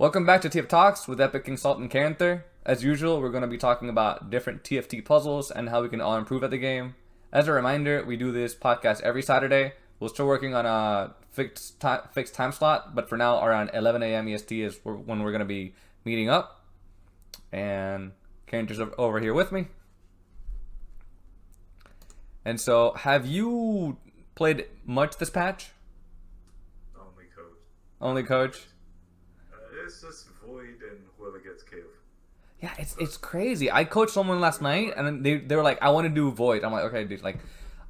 Welcome back to TFTalks with epickingsalt and Karanthir. As usual, we're going to be talking about different TFT puzzles and how we can all improve at the game. As a reminder, we do this podcast every Saturday. We're still working on a fixed time slot, but for now, around 11 a.m. EST is when we're going to be meeting up. And Karanthir's over here with me. And so, have you played much this patch? Only coach. Only coach? It's just Void and whoever gets killed. Yeah, it's crazy. I coached someone last night, and they were like, "I want to do Void." I'm like, "Okay, dude. Like,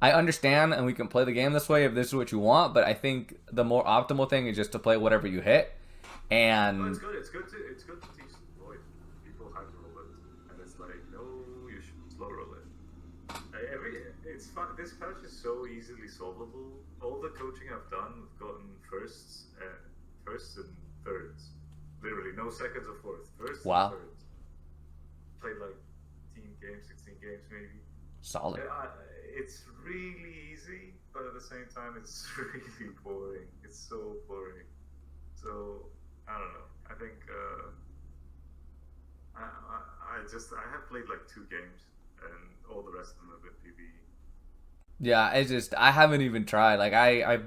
I understand, and we can play the game this way if this is what you want. But I think the more optimal thing is just to play whatever you hit." And no, it's good. It's good to teach Void. People hyper roll it, and it's like, no, you should slow roll it. It's fun. This patch is so easily solvable. All the coaching I've done, I've gotten firsts and thirds. Literally, no seconds or fourths. First wow, and thirds. Played like 15 games, 16 games maybe. Solid. It's really easy, but at the same time, it's really boring. It's so boring. So, I don't know. I think I have played like 2 games, and all the rest of them have been PvE. Yeah, it's just I haven't even tried. Like I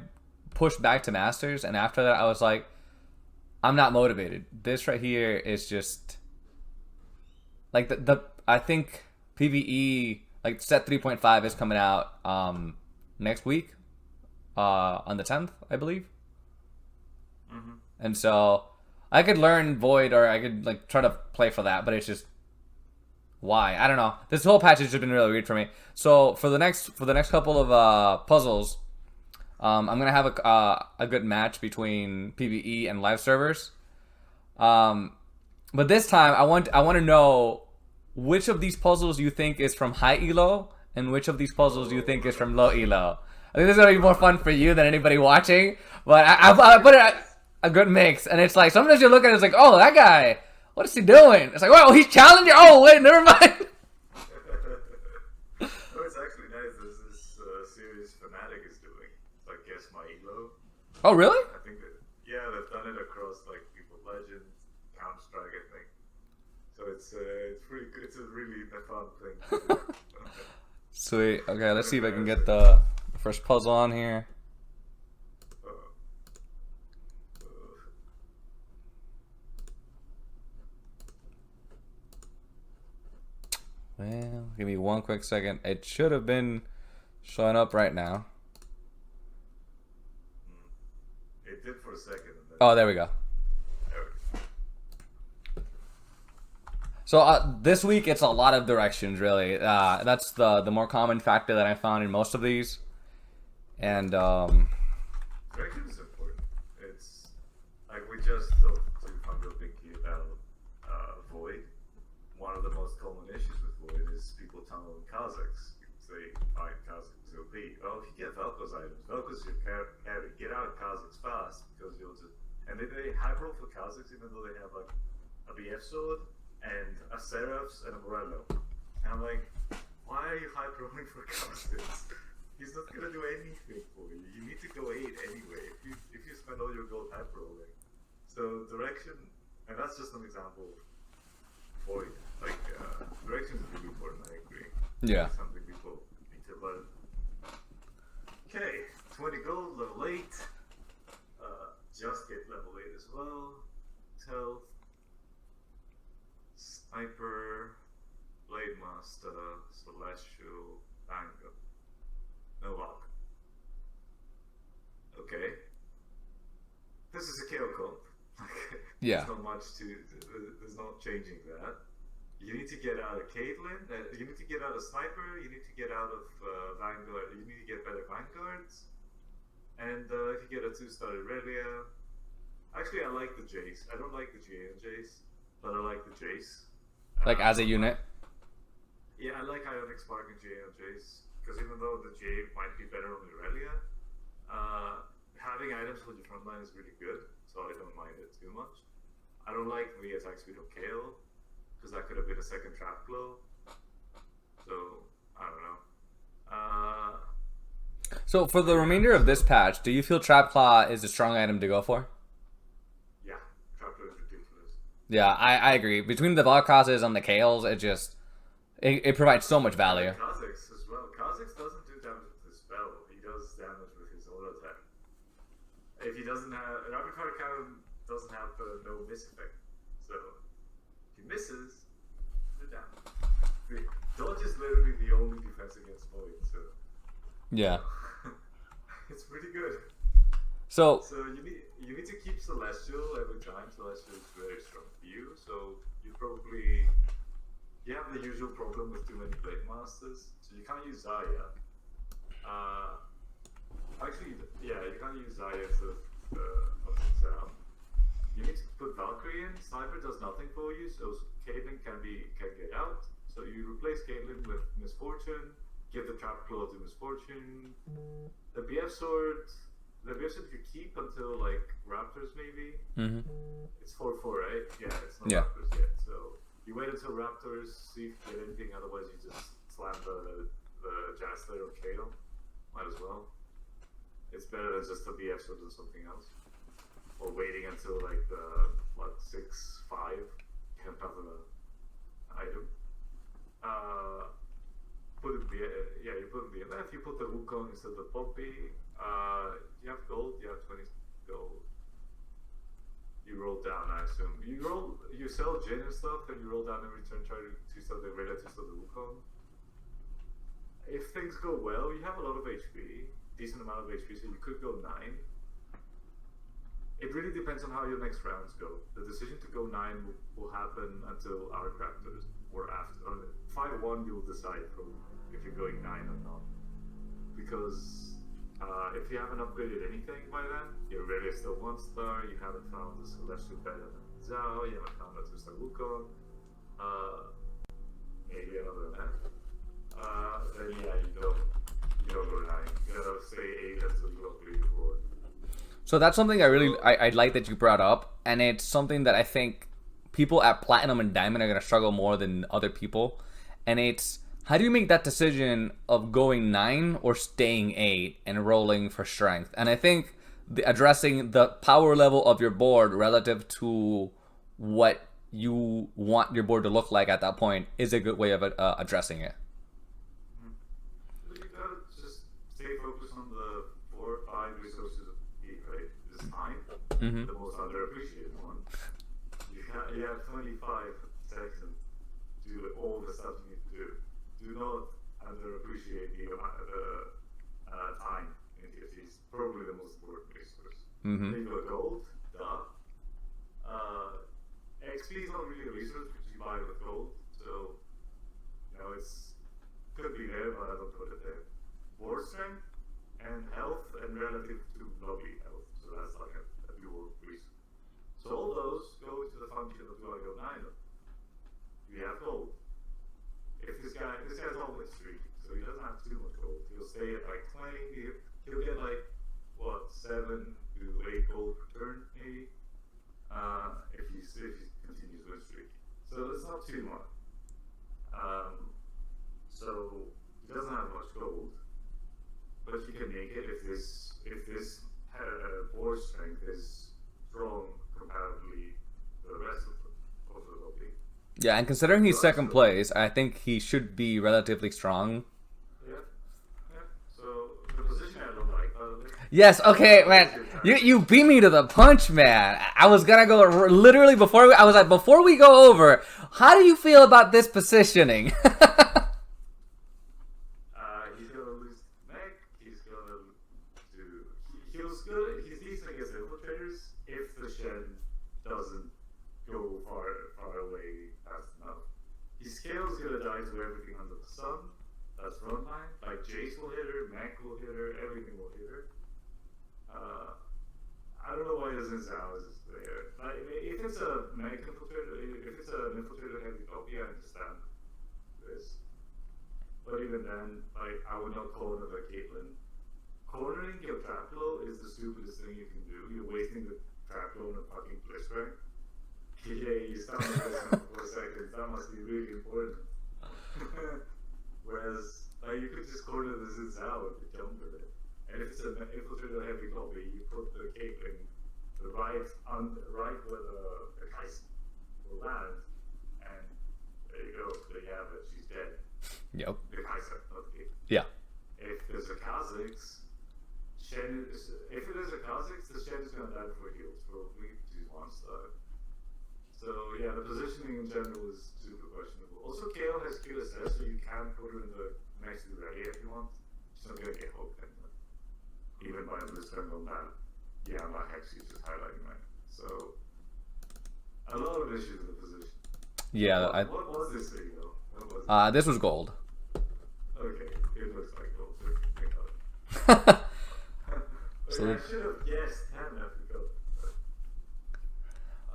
pushed back to Masters, and after that, I was like, I'm not motivated. This right here is just like the I think PvE like set 3.5 is coming out next week on the 10th, I believe. Mm-hmm. And so I could learn Void or I could like try to play for that, but it's just why? I don't know. This whole patch has just been really weird for me. So for the next couple of puzzles, I'm gonna have a good match between PvE and live servers. But this time I want to know which of these puzzles you think is from high elo and which of these puzzles you think is from low elo. I think this is gonna be more fun for you than anybody watching. But I put it a good mix, and it's like sometimes you look at it, it's like, oh, that guy, what is he doing? It's like, whoa, he's challenging. Oh wait, never mind. Oh, it's actually nice. There's this series Fnatic is doing. It's like Guess My Elo. Oh really? I think that, yeah, they've done it across like League of Legends, Counter Strike, I think. So it's pretty good. It's a really fun thing. Sweet. Okay, let's see if I can get the first puzzle on here. Well, give me one quick second. It should have been showing up right now. It did for a second. And then Oh, there we go. there we go. So this week it's a lot of directions, really. That's the more common factor that I found in most of these. And Direction is important. It's like we just talked to Fabio Pinky about Void. One of the most common issues with Void is people tunneling Kazakhs. People say, find Kazakhs OP. Oh, if you get Velko's items, Velko's your carry. Get out of Kazakhs fast because you'll just. And they hyper roll for Kazakhs even though they have like a BF sword and a Seraphs and a Morello. And I'm like, why are you hyper rolling for Kazakhs? He's not gonna do anything for you. You need to go 8 anyway. If you spend all your gold hyper rolling. So direction, and that's just an example of Void. Like direction is really important. I agree. yeah. It's something people need to learn. Okay, 20 gold, level 8. Just get level 8 as well. Health, Sniper, Blade Master, Celestial, Angle. No luck. Okay. This is a KO comp. Yeah. There's not much to. There's no changing that. You need to get out of Caitlyn. You need to get out of Sniper. You need to get out of Vanguard. You need to get better Vanguards. And if you get a 2-star Irelia. Actually, I like the Jace. I don't like the GA and Jace, but I like the Jace. Like as a unit. Yeah, I like Ionic Spark and GA and Jace. Because even though the GA might be better on Irelia, having items for the front line is really good, so I don't mind it too much. I don't like the attack speed of Kale, because that could have been a second trap glow. So, I don't know. So for the remainder of this patch, do you feel Trap Claw is a strong item to go for? Yeah, trap glow is ridiculous. Yeah, I agree. Between the Valkazes and the Kales, it provides so much value. Kha'Zix as well. Kha'Zix doesn't do damage with his spell. He does damage with his auto attack. If he doesn't have rapid fire cannon doesn't have the no miss effect. So if he misses, the damage. Dodge is literally the only defense against Void, so Yeah. it's pretty good. So So you need to keep Celestial every time. Celestial is very strong for you, so you have the usual problem with too many Blade Masters, so you can't use Zaya. Actually, yeah, you can't use Zaya to sound. You need to put Valkyrie in. Sniper does nothing for you, so Caitlyn can get out. So you replace Caitlyn with Misfortune. Give the Trap Claw to Misfortune. The BF Sword. The BF Sword you keep until like Raptors maybe. mm-hmm. It's 4/4, right? Yeah, it's not Yeah. Raptors yet. So you wait until Raptors, see if you get anything. Otherwise, you just slam the Jastler or Kale. Might as well. It's better than just a BF Sword or something else. Or waiting until like the 6/5 can't have an item. You put in the MF, you put the Wukong instead of the Poppy. You have gold, you have 20 gold. You roll down, I assume. You sell Jin and stuff, and you roll down every turn, try to sell the Reda to sell the Wukong. If things go well, you have a lot of HP, decent amount of HP, so you could go 9. It really depends on how your next rounds go. The decision to go 9 will happen until our crafters or after. 5-1 you'll decide if you're going 9 or not. Because if you haven't upgraded anything by then, you're really still 1-star, you haven't found the Celestial better than Zhao, you haven't found a 2-star Wukong, maybe another map. Then yeah, you don't go 9. You gotta stay 8 until you go 3 or 4. So that's something I like that you brought up, and it's something that I think people at Platinum and Diamond are gonna struggle more than other people, and it's how do you make that decision of going 9 or staying 8 and rolling for strength? And I think addressing the power level of your board relative to what you want your board to look like at that point is a good way of addressing it. You gotta just stay focused on the 4 or 5 resources of heat, right? This is 9, Mm-hmm. the most underappreciated one. You have 25 seconds to do all the stuff you need to do. Do not underappreciate the time in TFT. It's probably the most important resource. Mm-hmm. Then you got gold, duh. XP is not really a resource because you buy it with gold, so it's could be there, but I don't put it there. Board strength and health and relative to lobby health, so that's like a dual resource. So all those go into the function of do I go 9 of? You have gold. If this guy's always streaky, so he doesn't have too much gold. He'll stay at like 20. He'll get like 7 to 8 gold per turn, maybe. If he continues with streak, so it's not too much. So he doesn't have much gold, but you can make it if this board strength is strong comparably to the rest of the lobby. Yeah, and considering he's second place, I think he should be relatively strong. Yeah. So the position I don't like. Yes, okay, man. You beat me to the punch, man. I was gonna go literally before we go over, how do you feel about this positioning? He's gonna lose mech. He's gonna do. He's good. He's decent against infiltrators if the shed doesn't go far away fast enough. His scale's gonna die to everything under the sun. That's frontline. Like Jace will hit her, mech will hit her, everything will hit her. I don't know why doesn't Zhao is there. Like, if it's a mech infiltrator, if it's an infiltrator heavy copy, I understand this. But even then, like, I would not corner the Caitlyn. Cornering your Traplo is the stupidest thing you can do. You're wasting the Traplo on a fucking Blitzcrank. Yeah, you stand on this for 4 seconds. That must be really important. Whereas, like, you could just corner the Zhao if you jump with it. And if it's an infiltrator heavy copy, you put the Caitlyn right where the Kaisen. will land, and there you go. There you have it. She's dead. Yep. The Kaiser, not the king. Yeah. If there's a Kha'Zix, if it is a Kha'Zix, the Shen is going to die before heals, probably. She's 1-star. So yeah, the positioning in general is super questionable. Also, KO has QSS, so you can put her in the next to ready if you want. She's not going to get hooked anyway. Even by the turn on that. Yeah, my hex is just highlighting right. So a lot of issues with the position. Yeah. What was this thing though? What was it? This was gold. Okay, it looks like gold. So I should have guessed 10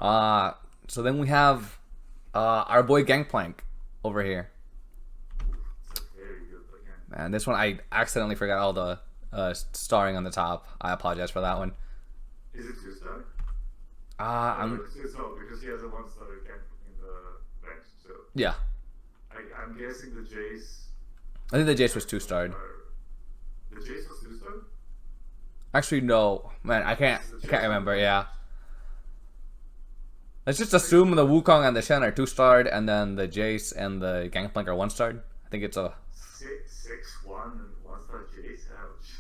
ago. So then we have our boy Gangplank over here. It's a very good again. Man, this one I accidentally forgot all the starring on the top. I apologize for that one. Is it 2-star? It's not because he has a 1-star again in the bench. So yeah. I'm guessing the Jace. I think the Jace was 2-starred. The Jace was 2-starred? Actually, no. Man, I can't remember. Yeah. Let's just assume the Wukong and the Shen are 2-starred, and then the Jace and the Gangplank are 1-starred. I think it's a 6-1 and 1-star Jace. Ouch.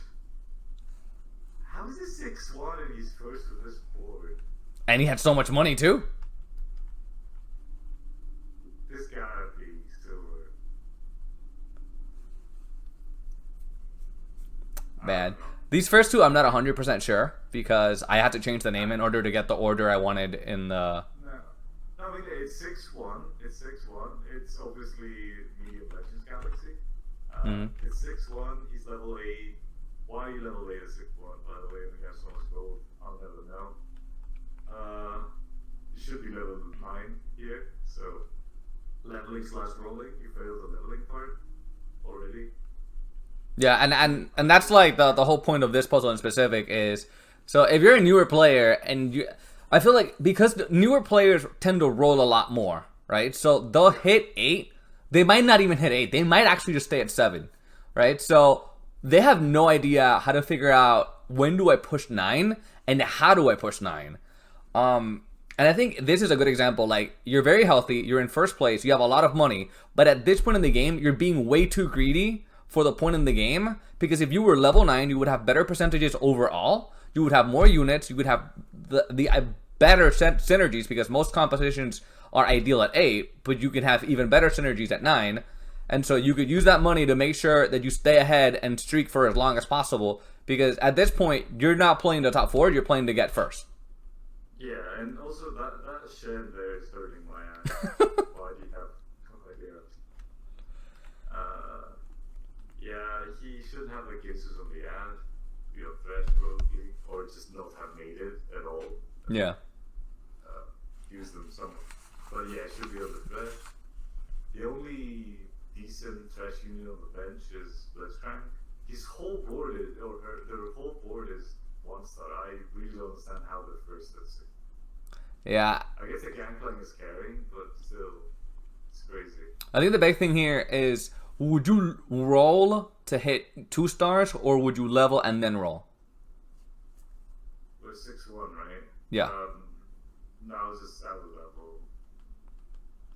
How is it 6-1 and he's first with this board? And he had so much money too. This gotta be silver. Man. These first two I'm not 100% sure because I had to change the name in order to get the order I wanted in the... No, I mean, it's 6-1. It's 6-1. It's obviously Medium Legends Galaxy. It's 6-1. He's level 8. Why are you level 8 at 6-1? By the way, we got so much gold. I'll never know. You should be level 9 here. So, leveling/rolling. You failed the leveling part already. Yeah, and that's like the whole point of this puzzle in specific is, so if you're a newer player and you, I feel like because newer players tend to roll a lot more, right? So they'll hit 8, they might not even hit 8, they might actually just stay at 7, right? So they have no idea how to figure out when do I push 9 and how do I push 9. And I think this is a good example. Like, you're very healthy, you're in first place, you have a lot of money, but at this point in the game, you're being way too greedy for the point in the game, because if you were level 9, you would have better percentages overall, you would have more units, you would have the better synergies, because most competitions are ideal at 8, but you can have even better synergies at 9, and so you could use that money to make sure that you stay ahead and streak for as long as possible, because at this point, you're not playing the top 4, you're playing to get first. Yeah, and also that Shen there is hurting my ass. Why do you have no idea? Yeah, he should have like cases on the ad, be a threat probably, or just not have made it at all. Yeah. Use them somewhere. But yeah, should be on the threat. The only decent trash unit on the bench is Blitzcrank. His whole board is, or their whole board is 1-star. I really don't understand how they're first at 6. Yeah. I guess the Gangplank is carrying, but still, it's crazy. I think the big thing here is, would you roll to hit 2 stars, or would you level and then roll? We're 6-1, right? Yeah. Now it's just out of level.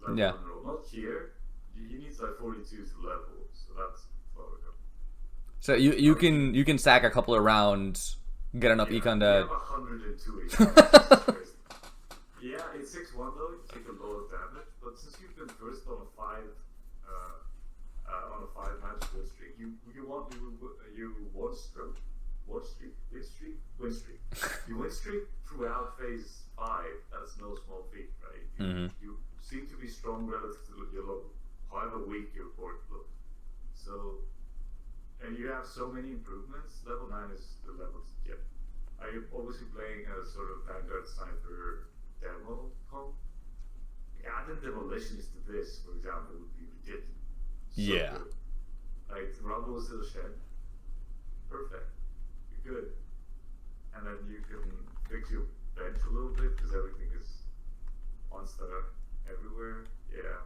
Level Yeah. and roll. Not here. He needs like 42 to level, so that's far ago. So you can stack a couple of rounds, get enough econ to... You have 102 econ. Yeah, it's 6-1 though, you take a lot of damage, but since you've been first on a 5 match win streak, you win streak throughout phase 5. That's no small feat, right? You seem to be strong relative to your level, however weak your board looks. So, and you have so many improvements. Level 9 is the level to get. I'm obviously playing a sort of Vanguard Sniper demo comp. Adding demolitions to this, for example, would be ridiculous. So Yeah. good. Like, Rumble is still shed. Perfect. You're good. And then you can fix your bench a little bit, because everything is 1-star everywhere. Yeah.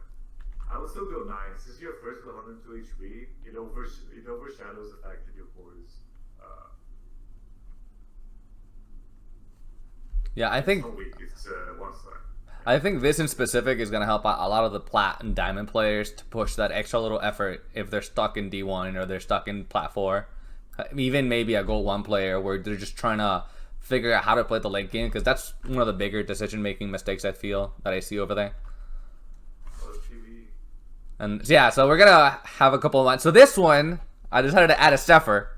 I would still go 9. Since you're first with 102 HP, it overshadows the fact that your board is Yeah, I think... so weak. It's 1-star. I think this in specific is going to help out a lot of the plat and diamond players to push that extra little effort if they're stuck in D1 or they're stuck in plat 4. Even maybe a gold 1 player where they're just trying to figure out how to play the late game, because that's one of the bigger decision-making mistakes I feel that I see over there. And yeah, so we're going to have a couple of lines. So this one, I decided to add a Zephyr.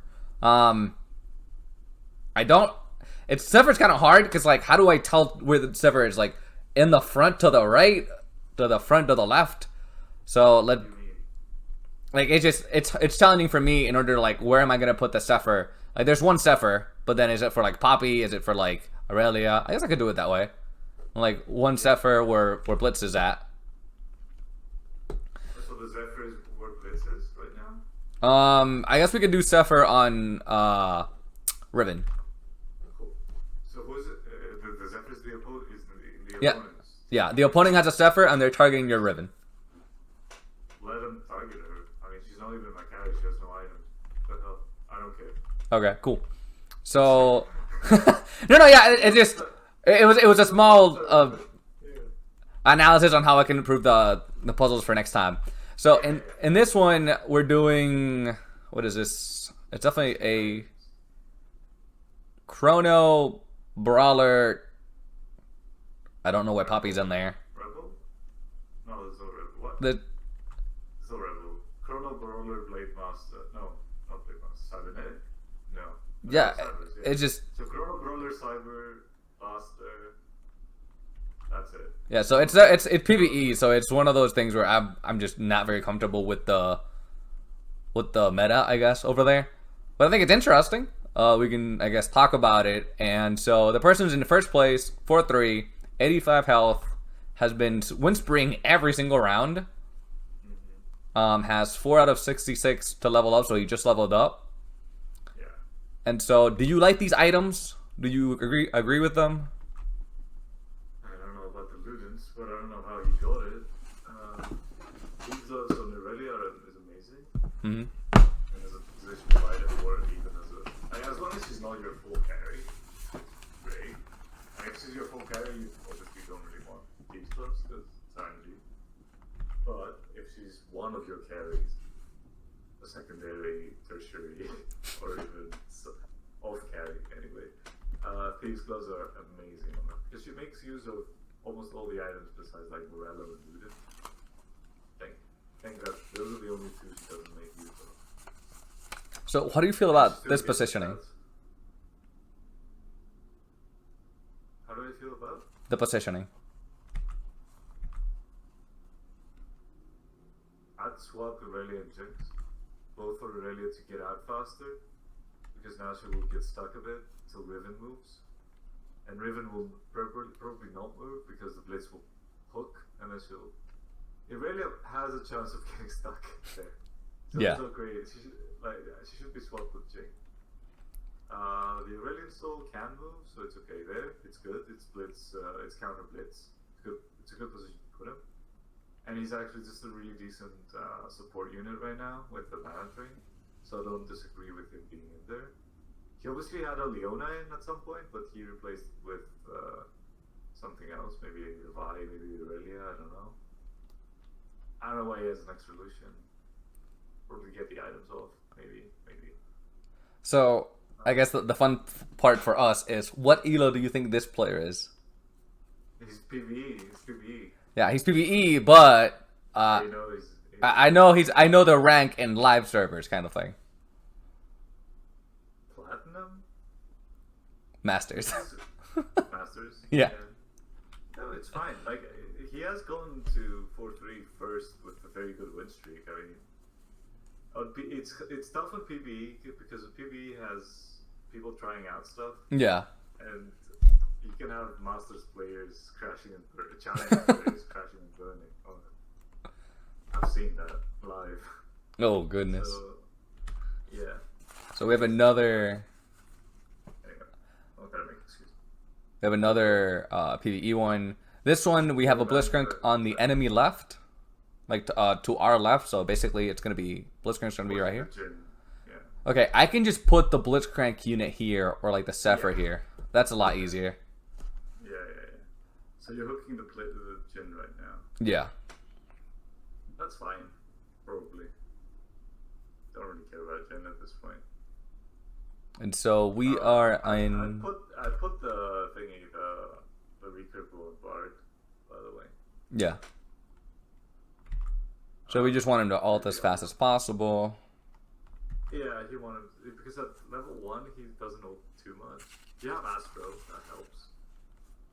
Zephyr's kind of hard because, like, how do I tell where the Zephyr is? Like, in the front to the right, to the front to the left. So it's challenging for me in order to, like, where am I gonna put the Zephyr? Like, there's one Zephyr, but then is it for like Poppy? Is it for like Aurelia? I guess I could do it that way. Like one Zephyr where Blitz is at. So the Zephyr is where Blitz is right now. I guess we could do Zephyr on Riven. Cool. So who's it? The Zephyr is the opponent. Yeah. Opponents. Yeah, the opponent has a Zephyr and they're targeting your Riven. Let them target her. I mean, she's not even my carry. She has no items. But I don't care. Okay, cool. So, it was a small analysis on how I can improve the puzzles for next time. So in this one, we're doing, what is this? It's definitely a Chrono Brawler. I don't know why Poppy's in there. Rebel? No, there's no Rebel. What? There's no Rebel. Chrono Brawler, Blade Master. No, not Blade Master. Cybernetic? No. Yeah, Cybers, it's just... So Chrono Brawler, Cyber, Master. That's it. Yeah, so it's PvE, so it's one of those things where I'm just not very comfortable with the meta, I guess, over there. But I think it's interesting. We can, I guess, talk about it. And so the person's in the first place, 4-3, 85 health, has been win-spreeing every single round. Has 4 out of 66 to level up, so he just leveled up. Yeah. And so, do you like these items? Do you agree with them? I don't know about the Ludens, but I don't know how he got it. These also Aurelia is amazing. Mm-hmm. And as a positional item, or even as long as she's not your full carry, great. And if she's your full carry, you obviously don't really want these clubs because it's RNG. But if she's one of your carries, a secondary, tertiary, or even off carry anyway, Thieves' Gloves are amazing on her because she makes use of almost all the items besides like Morello and Ludin. Thank God, those are the only two she doesn't make use of. So, how do you feel about this positioning? How do I feel about the positioning? I'd swap Aurelia and Jinx, both for Aurelia to get out faster, because now she will get stuck a bit till Riven moves, and Riven will probably not move because the Blitz will hook, and then she'll. Aurelia has a chance of getting stuck there. So yeah. It's not great. She should be swapped with Jinx. The Aurelian Soul can move, so it's okay there. It's good. It's Blitz. It's counter Blitz. It's a good position to put him. And he's actually just a really decent support unit right now with the mana train, so I don't disagree with him being in there. He obviously had a Leona in at some point, but he replaced it with something else, maybe a Vi, maybe Aurelia, I don't know. I don't know why he has an extra Lucian. Probably get the items off, maybe. So, I guess the fun part for us is, what elo do you think this player is? He's PvE. Yeah, he's PvE, but I know the rank in live servers kind of thing. Platinum? Masters. Masters? Yeah. No, it's fine. Like, he has gone to 4-3 first with a very good win streak. I mean, it's tough on PvE because PvE has people trying out stuff. Yeah. And you can have Masters players crashing and challenge players crashing and burning on it. I've seen that live. Oh goodness. So, yeah. So we have another. Anyway, I'm gonna make excuse. We have another PvE one. This one we have a Blitzcrank on the enemy left, like to our left. So basically, it's gonna be Blitzcrank's gonna be right here. Yeah. Okay, I can just put the Blitzcrank unit here or like the Zephyr here. That's a lot easier. Yeah. So you're hooking the Jin right now. Yeah. That's fine, probably. Don't really care about Jin at this point. And so we are in. I put the thingy, the recurable Bard, by the way. Yeah. So we just want him to ult as fast as possible. Yeah, he wanted because at level 1 he doesn't ult too much. You have Astro, that helps.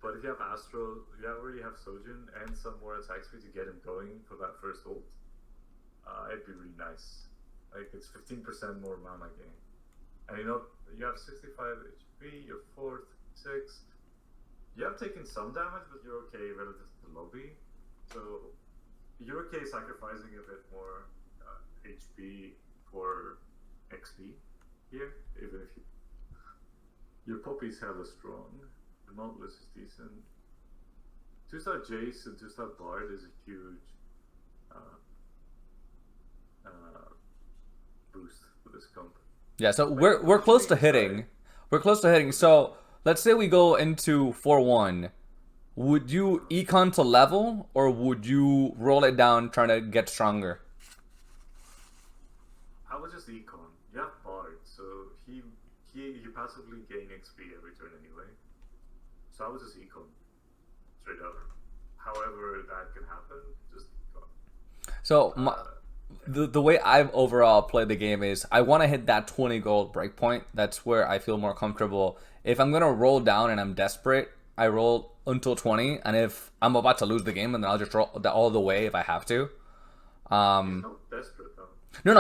But if you have Astro, you already have Sojin and some more attack speed to get him going for that first ult. It'd be really nice. Like it's 15% more mana gain. And you know, you have 65 HP, you're 4th, 6th. You have taken some damage, but you're okay relative to the lobby. So you're okay sacrificing a bit more HP for XP here, even if your Poppy's hella strong. The Nautilus is decent. 2-star Jace and 2-star Bard is a huge boost for this comp. Yeah, so we're close to hitting. We're close to hitting. So let's say we go into 4-1. Would you econ to level, or would you roll it down trying to get stronger? I would just econ. You have Bard, so you passively gain XP every turn anyway. So I would just econ straight up. However that can happen, just econ. So the way I've overall played the game is I want to hit that 20 gold breakpoint. That's where I feel more comfortable. If I'm gonna roll down and I'm desperate, I roll until 20, and if I'm about to lose the game, then I'll just roll all the way if I have to. He's not desperate though. No,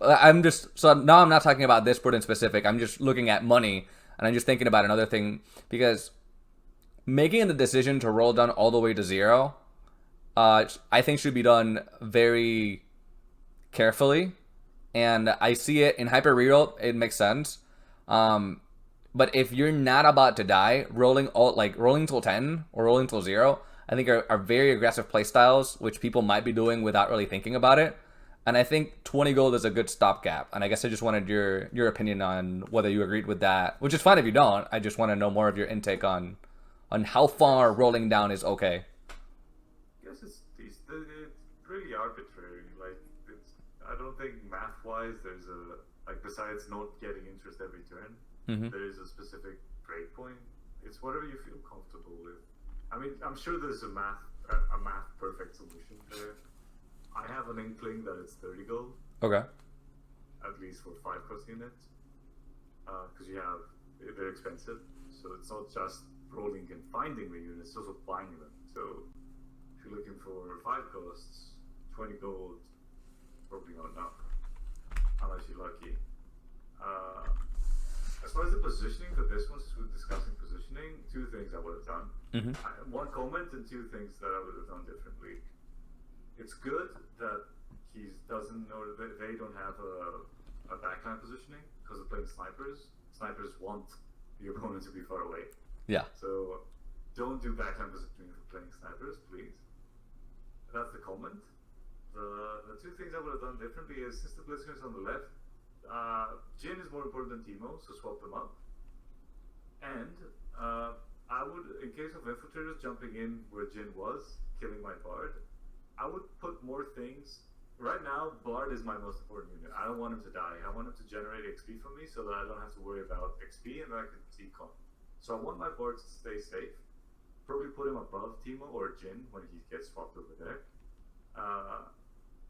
I'm just, so now I'm not talking about this board in specific. I'm just looking at money, and I'm just thinking about another thing, because making the decision to roll down all the way to 0, I think should be done very carefully, and I see it in hyper reroll. It makes sense. But if you're not about to die, rolling till 10 or rolling till 0, I think are very aggressive playstyles, which people might be doing without really thinking about it. And I think 20 gold is a good stopgap. And I guess I just wanted your opinion on whether you agreed with that, which is fine if you don't. I just want to know more of your intake on how far rolling down is okay. I guess it's really arbitrary. Like, I don't think math-wise there's besides not getting interest every turn, there is a specific breakpoint. It's whatever you feel comfortable with. I mean, I'm sure there's a math perfect solution there. I have an inkling that it's 30 gold. Okay. At least for 5 cost units. Because they're expensive. So it's not just rolling and finding the units, it's also buying them. So if you're looking for 5 costs, 20 gold, probably not enough. Unless you're lucky. As far as the positioning for this one, since we're discussing positioning, 2 things I would have done. One comment and 2 things that I would have done differently. It's good that he doesn't know that they don't have a backline positioning because they're playing snipers. Snipers want the opponent to be far away. Yeah. So don't do backline positioning for playing snipers, please. That's the comment. The 2 things I would have done differently is, since the Blitzkrieg is on the left, Jin is more important than Teemo, so swap them up. And I would, in case of infiltrators jumping in where Jin was, killing my Bard, I would put more things. Right now, Bard is my most important unit. I don't want him to die. I want him to generate XP for me so that I don't have to worry about XP and that I can decon. So I want my Bard to stay safe. Probably put him above Teemo or Jin when he gets swapped over there.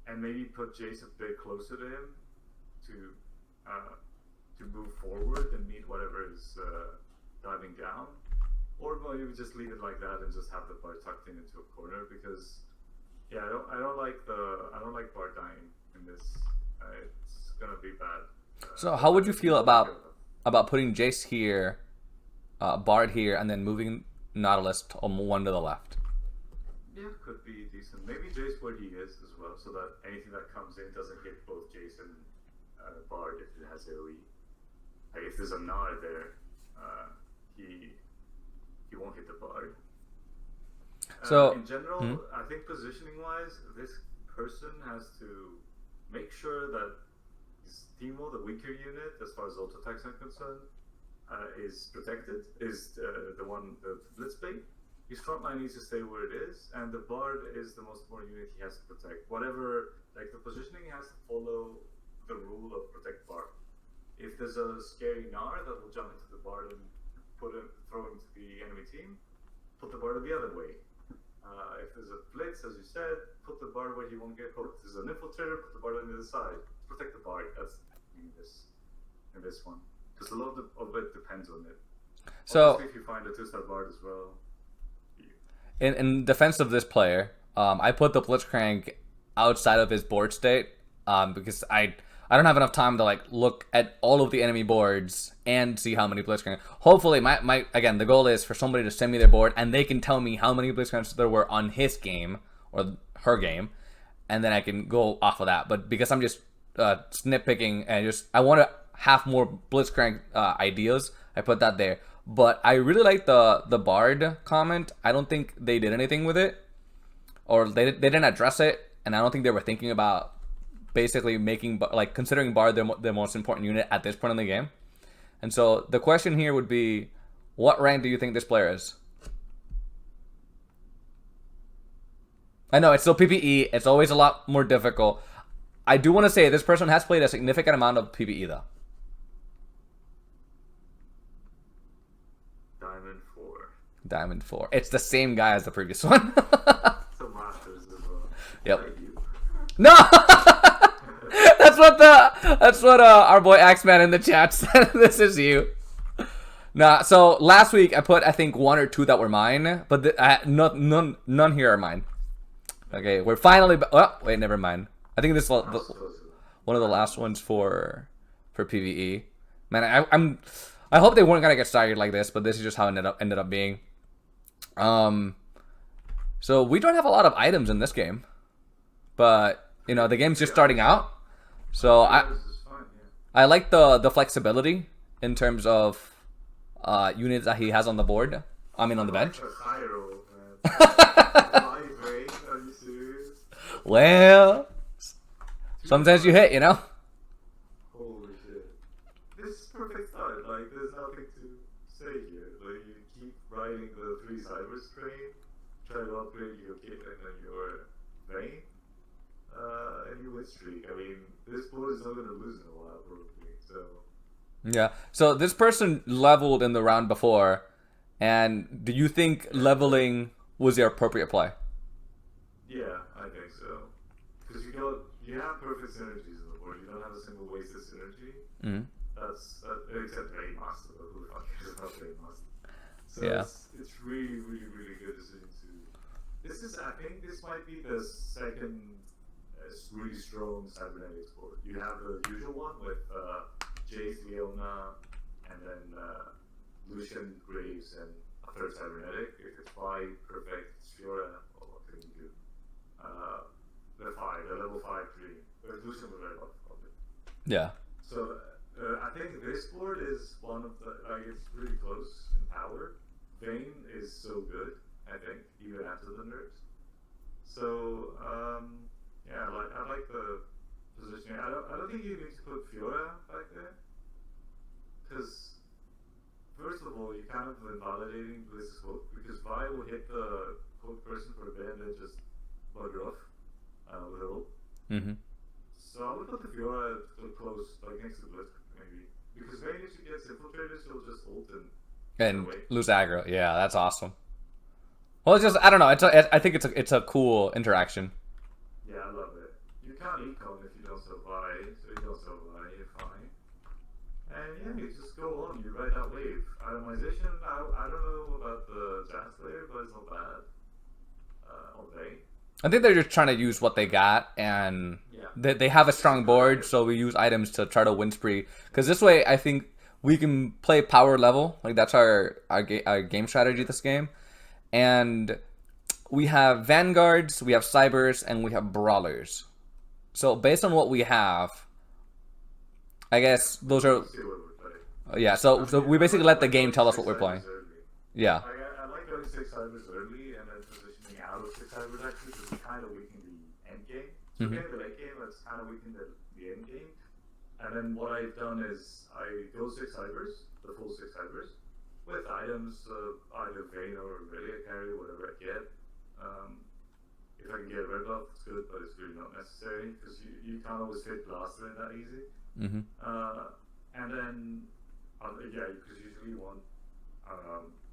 And maybe put Jace a bit closer to him to move forward and meet whatever is diving down. Or maybe just leave it like that and just have the Bard tucked into a corner, because yeah, I don't like Bard dying in this. It's gonna be bad. So how would you feel about putting Jace here, Bard here, and then moving Nautilus to 1 to the left? Yeah, could be decent. Maybe Jace where he is as well, so that anything that comes in doesn't hit both Jace and Bard if it has AoE. Like if there's a Nard there, he won't hit the Bard. So in general, I think positioning-wise, this person has to make sure that his Teemo, the weaker unit, as far as auto attacks are concerned, is protected. Is the Blitzbait, his front line needs to stay where it is, and the Bard is the most important unit he has to protect. Whatever, like the positioning has to follow the rule of protect Bard. If there's a scary Gnar that will jump into the Bard and throw him to the enemy team, put the Bard the other way. If there's a blitz, as you said, put the Bard where he won't get hooked. If there's an infiltrator, put the Bard on the other side. Protect the Bard. That's in this one, because a lot of it depends on it. So obviously, if you find a 2-star Bard as well. in defense of this player, I put the Blitzcrank outside of his board state because I don't have enough time to like look at all of the enemy boards and see how many Blitzcrank. Hopefully, my again, the goal is for somebody to send me their board and they can tell me how many Blitzcranks there were on his game or her game, and then I can go off of that. But because I'm just nitpicking and I want to have more Blitzcrank ideas, I put that there. But I really like the Bard comment. I don't think they did anything with it, or they didn't address it, and I don't think they were thinking about basically making like considering Bard their most important unit at this point in the game. And so the question here would be, what rank do you think this player is? I know it's still PvE. It's always a lot more difficult. I do want to say this person has played a significant amount of PvE though. Diamond 4. It's the same guy as the previous one. Some Masters as well. Yep. Like you. No! That's what our boy Axeman in the chat said. This is you. Nah, so last week I put I think 1 or 2 that were mine, but none here are mine. Okay, we're finally oh, wait, never mind. I think this is one of the last ones for PvE. Man, I hope they weren't gonna get started like this, but this is just how it ended up being. So we don't have a lot of items in this game, but you know the game's just starting out. So I like the flexibility in terms of units that he has on the board. I mean on the bench. Well, sometimes you hit, you know. Holy shit! This is perfect start. Like there's nothing to say here. Like you keep riding the 3 cybers train, try to upgrade your kit and then your vein, and you win streak. I mean, this board is not gonna lose in a while, probably. So. Yeah. So this person leveled in the round before, and do you think leveling was the appropriate play? Yeah, I think so. Because you have perfect synergies in the board. You don't have a single wasted synergy. Mm-hmm. Except Raid Master. Who the fuck cares about Raid Master? So yeah. It's really, really, really good decision to. I think this might be the second really strong cybernetics board. You have the usual one with Jace, Leona, and then Lucian, Graves, and a third cybernetic. If it's 5, perfect, Fiora, well, what can you do? The level 5 dream. But Lucian was very of it. Yeah. So I think this board is one of the it's really close in power. Vayne is so good, I think, even after the nerfs. So yeah, I like the positioning. I don't think you need to put Fiora back there, because first of all, you're kind of invalidating Bliss's hook, because Vi will hit the hook person for a bit and then just bugger off with a hook. Mm-hmm. So I would put the Fiora close, like next to Blitz, maybe. Because Vayne, if she gets infiltrated, she'll just ult and lose aggro. Yeah, that's awesome. Well, it's just I don't know. I think it's a cool interaction. Yeah, I love it. You can't econ if you don't survive, so you don't survive, you're fine. And yeah, you just go on. You ride that wave. Itemization. I don't know about the Jazz player, but it's not bad. All day. I think they're just trying to use what they got, and they have a strong board, so we use items to try to win spree. Because this way, I think we can play power level. Like that's our game strategy this game. And we have Vanguards, we have Cybers, and we have Brawlers. So based on what we have, I guess those are... Yeah, so we basically let the game tell us what we're playing. Yeah. I like going 6 Cybers early and then positioning out of 6 Cybers actually, because it kind of weaken the end game. So getting the late game, that's kind of weaken the end game. And then what I've done is I go 6 Cybers, the full 6 Cybers, with items, either Vayne or Relia carry, whatever I get. If I can get a red buff, it's good, but it's really not necessary because you can't always hit blaster in that easy. Mm-hmm. And then, yeah, because usually you want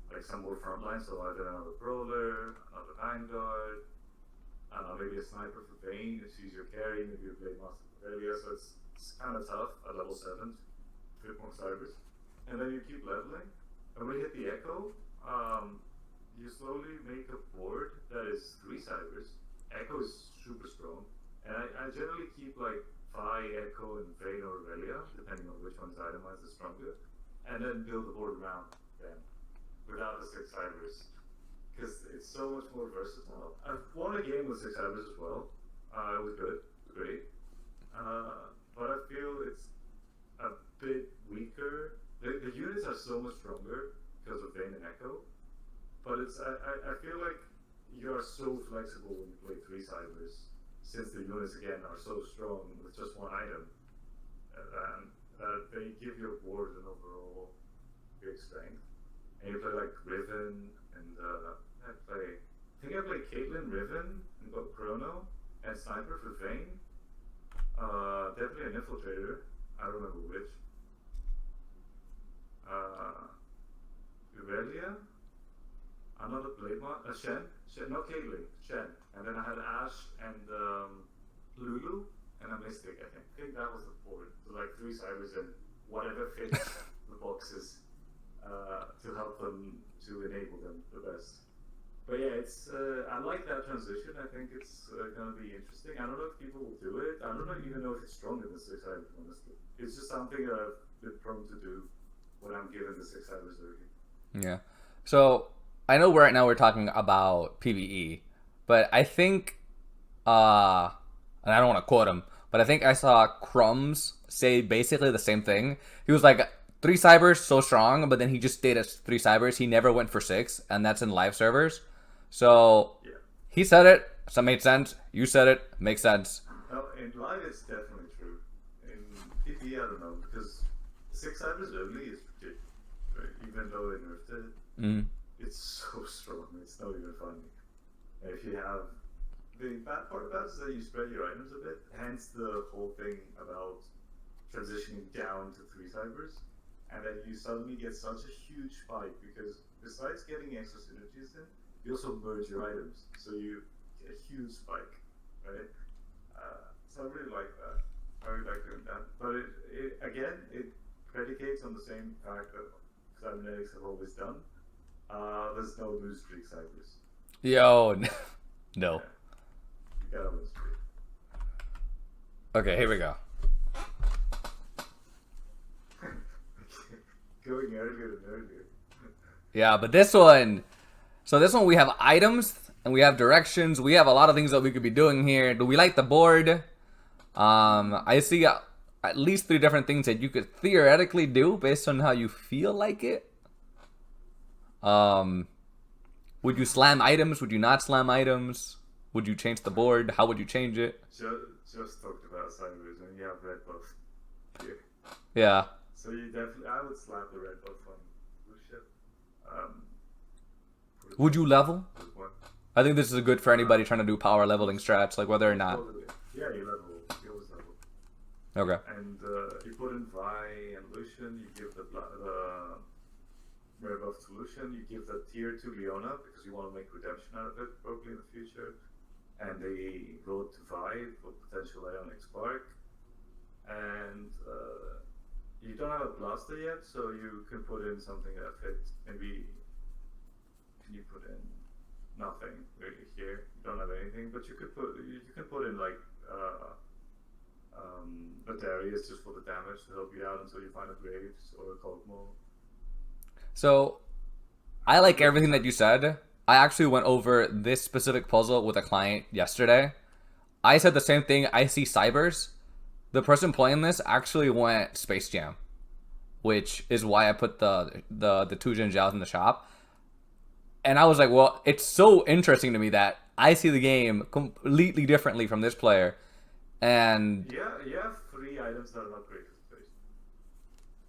like some more frontline, so either another brawler, another vanguard, maybe a sniper for Vayne if she's your carry, maybe a blade master for Relia. So it's kind of tough at level 7 to hit more cybers. And then you keep leveling. And when you hit the Echo, you slowly make a board that is 3 cybers. Echo is super strong. And I generally keep like Vi, Echo, and Vayne or Relia, depending on which one's itemized the stronger. And then build the board around them without the 6 cybers. Because it's so much more versatile. I've won a game with 6 cybers as well. It was good, great. But I feel it's a bit weaker. The units are so much stronger because of Vayne and Echo. But I feel like you are so flexible when you play 3 cybers, since the units again are so strong with just one item, and they give your board an overall big strength. And you play like Riven and I think I played Caitlyn, Riven, and got Chrono and Sniper for Vayne. Definitely an infiltrator. I don't remember which. Relia. Another blade Shen, not Caitlyn, Shen. And then I had Ashe and Lulu and a Mystic, I think. I think that was the board. So like 3 cybers and whatever fits the boxes to help them, to enable them the best. But yeah, it's I like that transition. I think it's going to be interesting. I don't know if people will do it. I don't even know if it's stronger than 6 cybers, honestly. It's just something that I've been prone to do when I'm given the 6 cybers early. Yeah. So I know right now we're talking about PvE, but I think, and I don't want to quote him, but I think I saw Crumbs say basically the same thing. He was like, 3 cybers, so strong, but then he just stayed at 3 cybers. He never went for 6, and that's in live servers. So Yeah. he said it, so it made sense. You said it, makes sense. No, in live it's definitely true. In PvE, I don't know, because 6 cybers early is ridiculous, right? Even though they nerfed it. Mm. It's so strong, it's not even funny. If you have the bad part about it is that you spread your items a bit, hence the whole thing about transitioning down to 3 cybers, and then you suddenly get such a huge spike because besides getting extra synergies in, you also merge your items, so you get a huge spike, right? So I really like that. I really like doing that. But it predicates on the same fact that cybernetics have always done. There's no lose streak cybers. Yo, no. Yeah. You gotta lose streak. Okay, here we go. Going earlier and earlier. Yeah, but this one, so this one we have items and we have directions. We have a lot of things that we could be doing here. Do we like the board? I see at least 3 different things that you could theoretically do based on how you feel like it. Would you slam items? Would you not slam items? Would you change the board? How would you change it? Just talked about cybers and you have red buff here. Yeah. So you definitely, I would slap the red buff on Lucia. Would you level? I think this is good for anybody trying to do power leveling strats, like whether or not. Yeah, you level. You always level. Okay. And you put in Vi and Lucian, you give the red buff to Lucian, you give the tier to Leona because you want to make redemption out of it probably in the future. And they road to Vi for potential Ionic Spark. And you don't have a blaster yet, so you can put in something that fits. Maybe can you put in nothing really here? You don't have anything, but you can put in like Darius just for the damage to help you out until you find a Graves or a Kog'Maw. So, I like everything that you said. I actually went over this specific puzzle with a client yesterday. I said the same thing. I see cybers. The person playing this actually went Space Jam, which is why I put the 2 Jin Jiaos in the shop. And I was like, well, it's so interesting to me that I see the game completely differently from this player. And yeah, you have 3 items that are not great for space.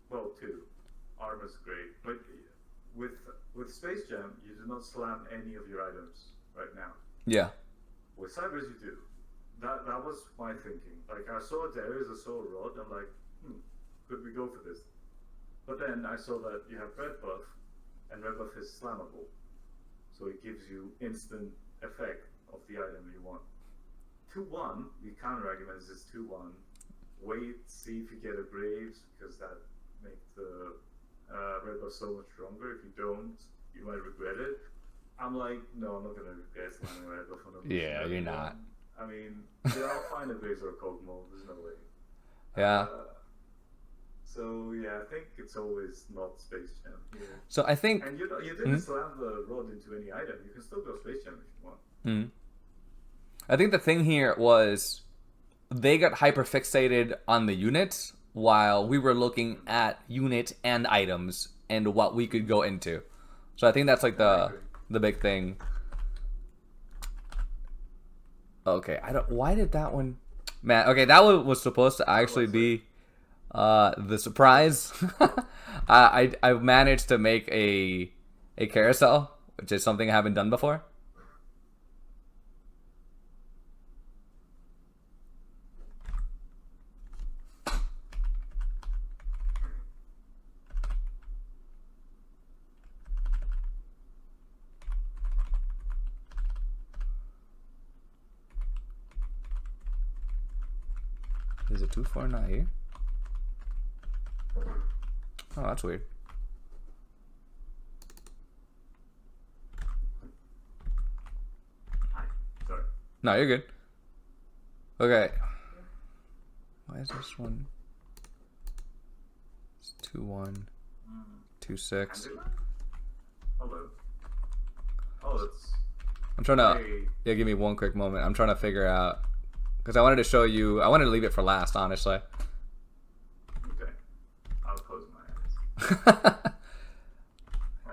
Well, 2. Armor's great, but with Space Jam, you do not slam any of your items right now. Yeah. With Cybers, you do. That was my thinking. Like, I saw Darius, I saw a Rod, I'm like, could we go for this? But then I saw that you have red buff, and red buff is slammable. So it gives you instant effect of the item you want. 2-1, the counter argument is 2-1. Wait, see if you get a Graves, because that makes the red buff so much stronger. If you don't, you might regret it. I'm like, no, I'm not going to regret slamming red buff on a Yeah, you're not. I mean, yeah, I'll find a Graves or a Kokomo. There's no way. Yeah. So yeah, I think it's always not Space Jam here. So I think, and you didn't slam the rod into any item. You can still go Space Jam if you want. I think the thing here was they got hyper fixated on the units while we were looking at unit and items and what we could go into. So I think that's like the big thing. Okay, why did that one, man? Okay, that one was supposed to actually be the surprise. I managed to make a carousel, which is something I haven't done before. Is it 2-4 not here? Oh, that's weird. Hi. Sorry. No, you're good. Okay. Why is this one? It's 2-1. 2-6. Hello. Oh, that's... I'm trying to... Hey. Yeah, give me one quick moment. I'm trying to figure out... Because I wanted to show you... I wanted to leave it for last, honestly. Okay. I'll close my eyes.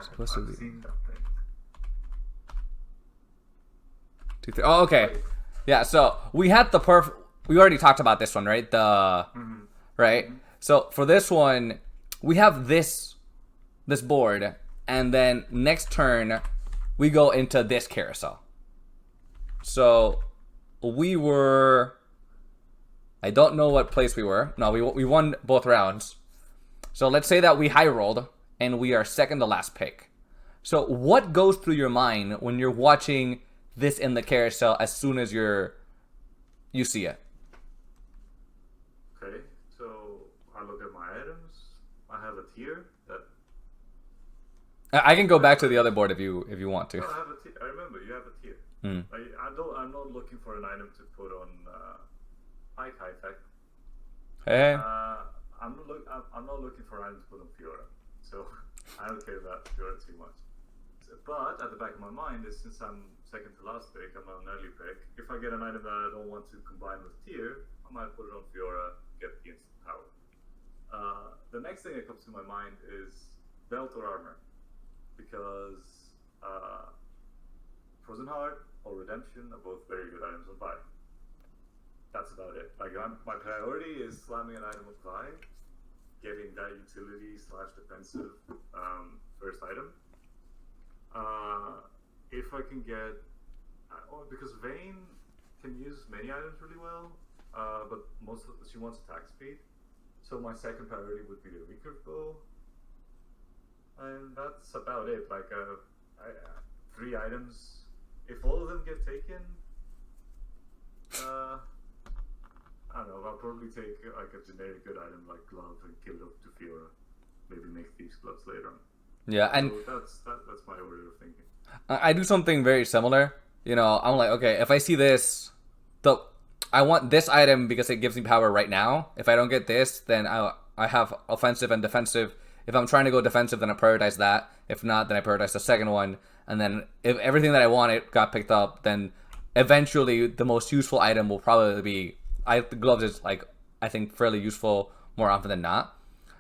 Supposed to be... Seen that thing. 2-3. Oh, okay. Yeah, so we had the we already talked about this one, right? Right? So for this one, we have this board, and then next turn, we go into this carousel. So we were... I don't know what place we were. No, we won both rounds. So let's say that we high rolled, and we are second to last pick. So what goes through your mind when you're watching this in the carousel as soon as you see it? Okay, so I look at my items. I have a tier that... I can go back to the other board if you want to. No, I have a tier. I remember you have a tier. I'm not looking for an item to put on high tech. Hey. I'm not looking for an item to put on Fiora. So I don't care about Fiora too much. But at the back of my mind is, since I'm second to last pick, I'm an early pick. If I get an item that I don't want to combine with tier, I might put it on Fiora, get the instant power. The next thing that comes to my mind is belt or armor, because Frozen Heart or Redemption are both very good items on Vi. That's about it. Like, my priority is slamming an item on Vi, getting that utility / defensive first item. If I can get, because Vayne can use many items really well, but she wants attack speed. So my second priority would be the recurve bow, and that's about it. Like 3 items. If all of them get taken, I don't know. I'll probably take like a generic good item like glove and kill it up to Fiora. Maybe make thieves gloves later on. Yeah, and so that's my order of thinking. I do something very similar. You know, I'm like, okay, if I see this, I want this item because it gives me power right now. If I don't get this, then I have offensive and defensive. If I'm trying to go defensive, then I prioritize that. If not, then I prioritize the second one. And then if everything that I wanted got picked up, then eventually the most useful item will probably be... the gloves is, like, I think fairly useful more often than not.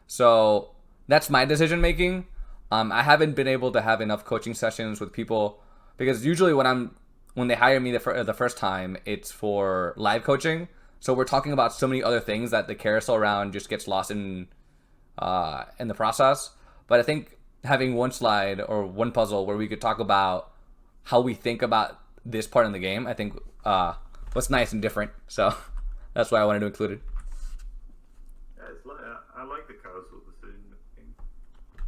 So that's my decision making. I haven't been able to have enough coaching sessions with people, because usually when they hire me the first time, it's for live coaching. So we're talking about so many other things that the carousel round just gets lost in the process. But I think having one slide or one puzzle where we could talk about how we think about this part in the game, I think was nice and different. So that's why I wanted to include it. Yeah, it's like, I like the carousel decision making.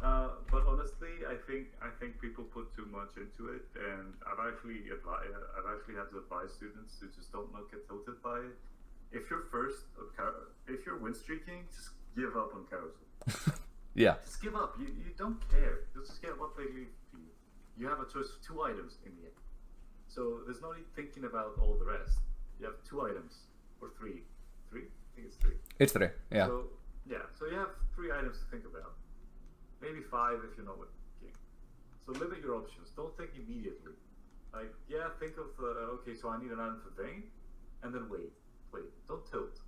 But honestly, I think people put too much into it, and I've actually had to advise students to just don't get tilted by it. If you're if you're win streaking, just give up on carousel. Yeah. Just give up. You don't care. Just get what they leave to you. You have a choice of 2 items in the end. So there's no need thinking about all the rest. You have 2 items or 3. 3? I think it's 3. It's 3. Yeah. So you have 3 items to think about. Maybe 5 if you're not winning. So limit your options. Don't think immediately. Like, yeah, think of okay, so I need an item for Vayne, and then wait. Don't tilt.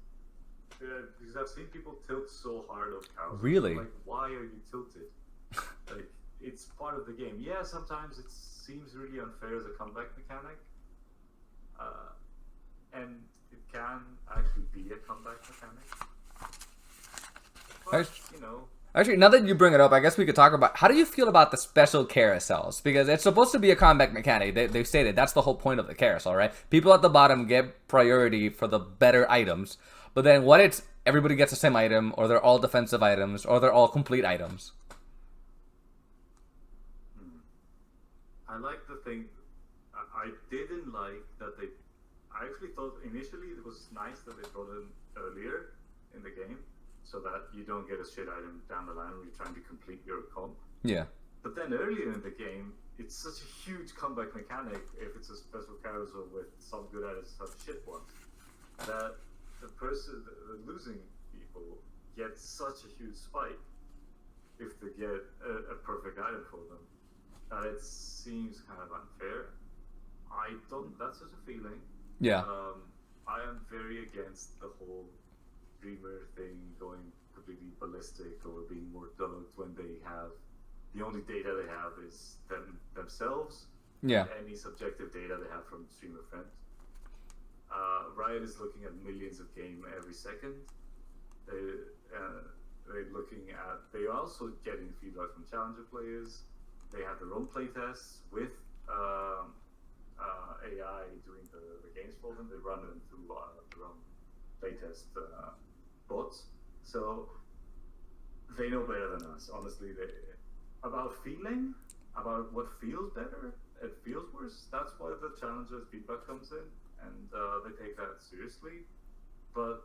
Because I've seen people tilt so hard on cows. Really? Like, why are you tilted? Like, it's part of the game. Yeah, sometimes it seems really unfair as a comeback mechanic. And it can actually be a comeback mechanic. But, you know... Actually, now that you bring it up, I guess we could talk about how do you feel about the special carousels? Because it's supposed to be a comeback mechanic. They've stated that's the whole point of the carousel, right? People at the bottom get priority for the better items. But then what it's everybody gets the same item, or they're all defensive items, or they're all complete items. I like the thing. I didn't like that they... I actually thought initially it was nice that they brought it earlier in the game, so that you don't get a shit item down the line when you're trying to complete your comp. Yeah. But then earlier in the game, it's such a huge comeback mechanic if it's a special carousel with some good items, some shit ones, that the losing people get such a huge spike if they get a perfect item for them. It seems kind of unfair. That's just a feeling. Yeah. I am very against the whole Dreamer thing going completely ballistic or being more dogged when they have the only data they have is themselves. Yeah. And any subjective data they have from streamer friends. Riot is looking at millions of game every second. They're also getting feedback from challenger players. They have their own playtests with AI doing the games for them. They run them through their own playtest bots. So they know better than us. Honestly, about feeling, about what feels better, it feels worse. That's why the challengers feedback comes in, and they take that seriously. But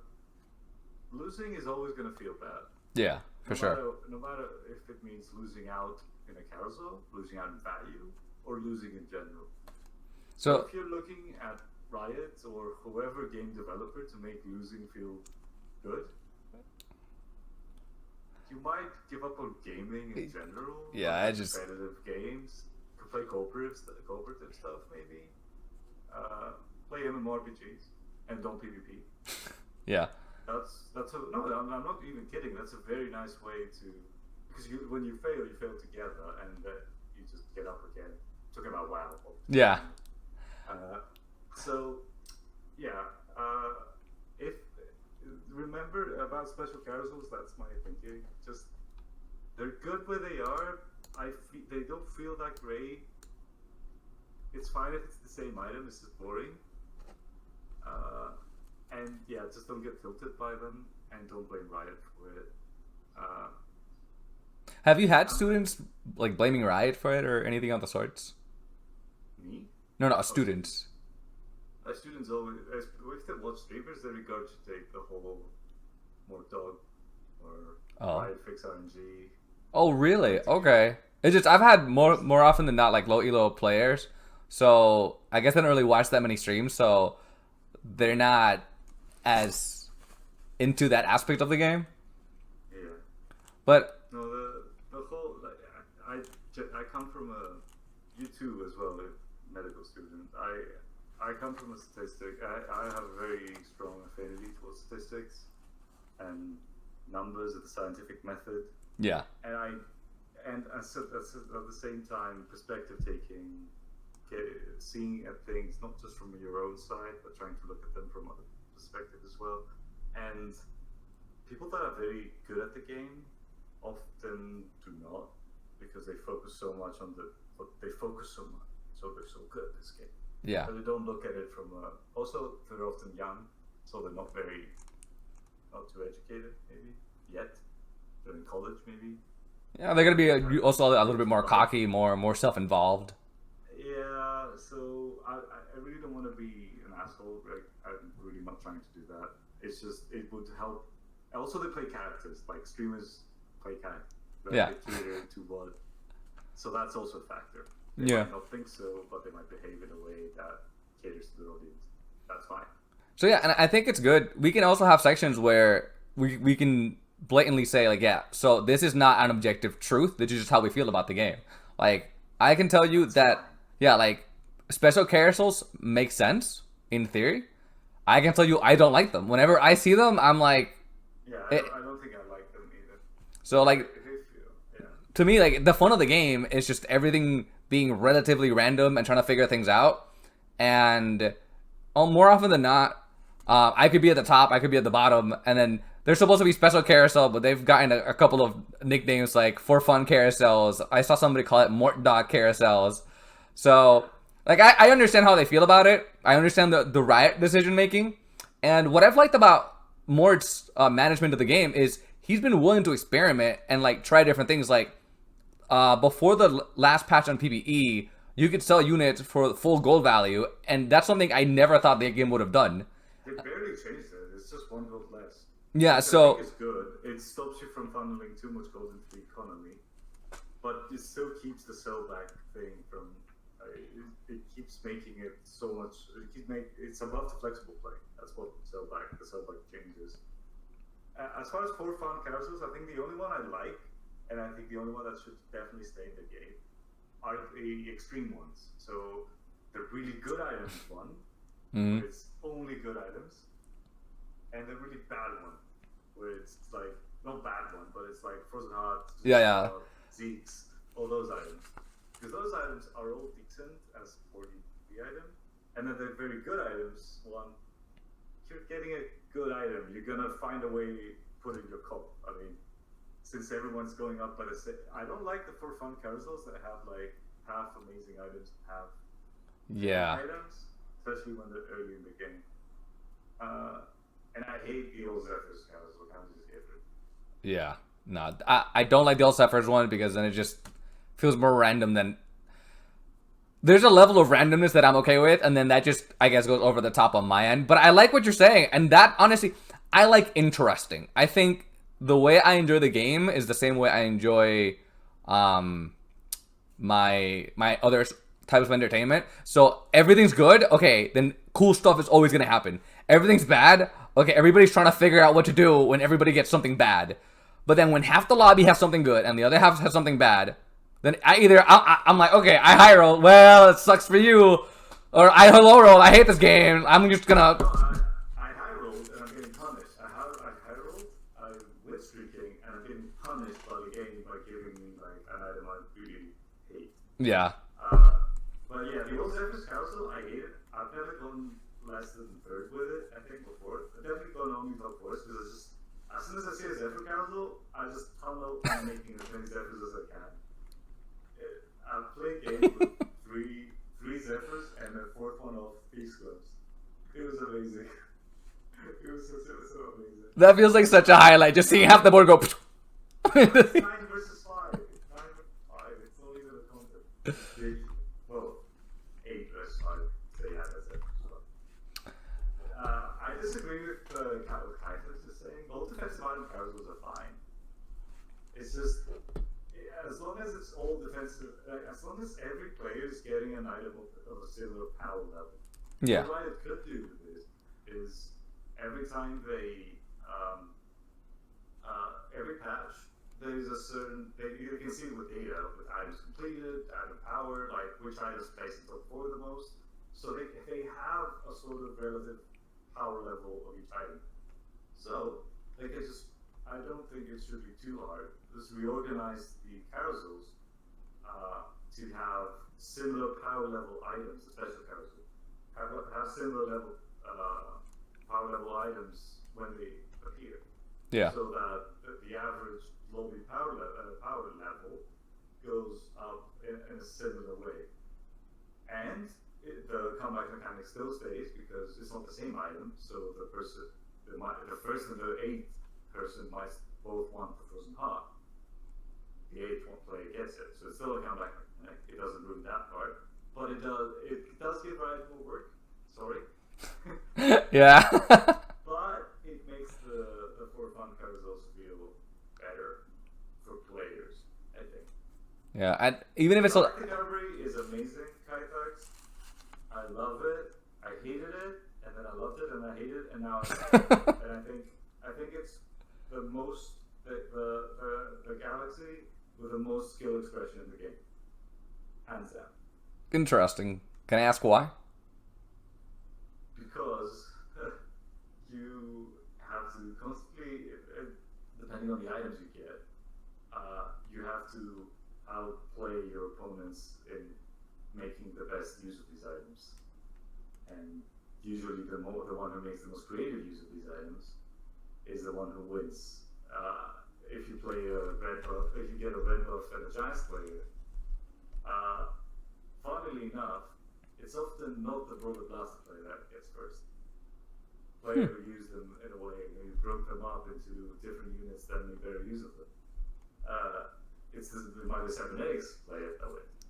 losing is always going to feel bad. Yeah, for sure. No matter if it means losing out in a carousel, losing out in value, or losing in general. So if you're looking at Riot or whoever game developer to make losing feel good, you might give up on gaming in general. Yeah, I just competitive games. Play cooperative stuff maybe. Play MMORPGs and don't PvP. Yeah. No, I'm not even kidding. That's a very nice way to, because when you fail together, and you just get up again. Talking about WoW. Yeah. If remember about special carousels, that's my thinking. Just they're good where they are. They don't feel that great. It's fine if it's the same item. It's just boring. And yeah, just don't get tilted by them, and don't blame Riot for it. Have you had students like blaming Riot for it or anything of the sorts? Me? No, students. Students always, if they watch streamers, they regurgitate the whole more dog or Riot fix RNG. Oh, really? Okay. It's just I've had more often than not like low elo players, so I guess I don't really watch that many streams, so they're not as into that aspect of the game. Yeah. But no, the whole I come from you too as well, a medical student. I come from a statistic. I have a very strong affinity towards statistics and numbers of the scientific method. Yeah. And at the same time, perspective taking, seeing at things not just from your own side, but trying to look at them from other perspective as well. And people that are very good at the game often do not because they focus so much on they focus so much, so they're so good at this game. Yeah. But they don't look at it from also they're often young, so they're not too educated maybe yet. They're in college maybe. Yeah, they're gonna be also a little bit more cocky, more self-involved. Yeah, so I really don't want to be an asshole. Right? I'm really not trying to do that. It's just it would help. Also, they play characters. Like streamers play characters. Right? Yeah. They cater to what. So that's also a factor. They might not think so, but they might behave in a way that caters to their audience. That's fine. So yeah, and I think it's good. We can also have sections where we can blatantly say like, yeah, so this is not an objective truth. This is just how we feel about the game. Like I can tell you that, yeah, like special carousels make sense in theory. I can tell you I don't like them. Whenever I see them, I'm like, yeah, I don't think I like them either. So like, to me, like the fun of the game is just everything being relatively random and trying to figure things out. And more often than not, I could be at the top, I could be at the bottom, and then there's supposed to be special carousel, but they've gotten a couple of nicknames like for fun carousels. I saw somebody call it Mort Dog carousels. So like I understand how they feel about it. I understand the Riot decision making, and what I've liked about Mort's management of the game is he's been willing to experiment and like try different things. Like before the last patch on PvE, you could sell units for full gold value, and that's something I never thought the game would have done. They barely changed it. It's just 1 gold less. Yeah, Which so I think is good. It stops you from funneling too much gold into the economy, but it still keeps the sellback thing from. It keeps making it so much. It's above the flexible play. That's what the sellback changes. As far as for fun carousels, I think the only one I like, and I think the only one that should definitely stay in the game, are the extreme ones. So the really good items one, where it's only good items, and the really bad one, where it's like not bad one, but it's like Frozen Heart, Zeeks, all those items. Because those items are all decent as 40 item, and then the very good items one. You're getting a good item. You're gonna find a way to put in your cup. I mean, since everyone's going up by the same, I don't like the for fun carousels that have like half amazing items, half items, especially when they're early in the game. And I hate the old Zephyrs carousel. Yeah, no, I don't like the old Zephyrs one because then it just feels more random than. There's a level of randomness that I'm okay with, and then that just, I guess, goes over the top on my end. But I like what you're saying, and that, honestly, I like interesting. I think the way I enjoy the game is the same way I enjoy my other types of entertainment. So everything's good, okay, then cool stuff is always going to happen. Everything's bad, okay, everybody's trying to figure out what to do when everybody gets something bad. But then when half the lobby has something good and the other half has something bad, then I'm like, okay, I high roll. Well, it sucks for you. Or I low roll. I hate this game. I'm just gonna. I high rolled and I'm getting punished. I high rolled. I'm win streaking and I'm getting punished by the game by giving me like an item I really hate. Yeah. But yeah, the old Zephyrs Council, I hate it. I've never gone less than third with it. I think before. I've definitely gone only top fours because it's just as soon as I see a Zephyr Council, I just tunnel and making as many Zephyrs as I can. I played games with three Zephyrs and a fourth one of Peace Clubs. It was amazing. It was so amazing. That feels like such a highlight, just seeing half the board go. It's 9 versus 5. It's 9 versus 5. It's not even a contest. Well, 8 versus 5. So yeah, that's it. I disagree with Karanthir just saying. Both defensive item carousels are fine. It's just. As long as it's all defensive, as long as every player is getting an item of a similar power level. Yeah. What Riot could do with this is every time every patch, there is a certain, you can see with data, with items completed, item power, like which items place in top 4 the most. So they have a sort of relative power level of each item. So they can just, I don't think it should be too hard. Just reorganize the carousels to have similar power level items, the special carousel. Have similar level power level items when they appear. Yeah. So that the average lobby power level goes up in a similar way. And the combat mechanic still stays because it's not the same item. So the first and the eighth person might both want the frozen heart. The eighth player gets it, so it's still a combat mechanic. It doesn't ruin that part, but it does give Riot more work. Sorry. Yeah. But it makes the for fun cards also feel better for players, I think. Yeah, and even if it's Galactic Armory is amazing, Karanthir. I love it. I hated it, and then I loved it, and I hated it, and now I love it. And I think it's the most the galaxy with the most skill expression in the game, hands down. Interesting. Can I ask why? Because you have to constantly, depending on the items you get, you have to outplay your opponents in making the best use of these items. And usually the one who makes the most creative use of these items is the one who wins. If you play a red buff, if you get a red buff and a Giants player, funnily enough, it's often not the Broken Blaster player that gets first. Player who used them in a way, who broke them up into different units that make better use of them. It's the minus cybernetics player that wins.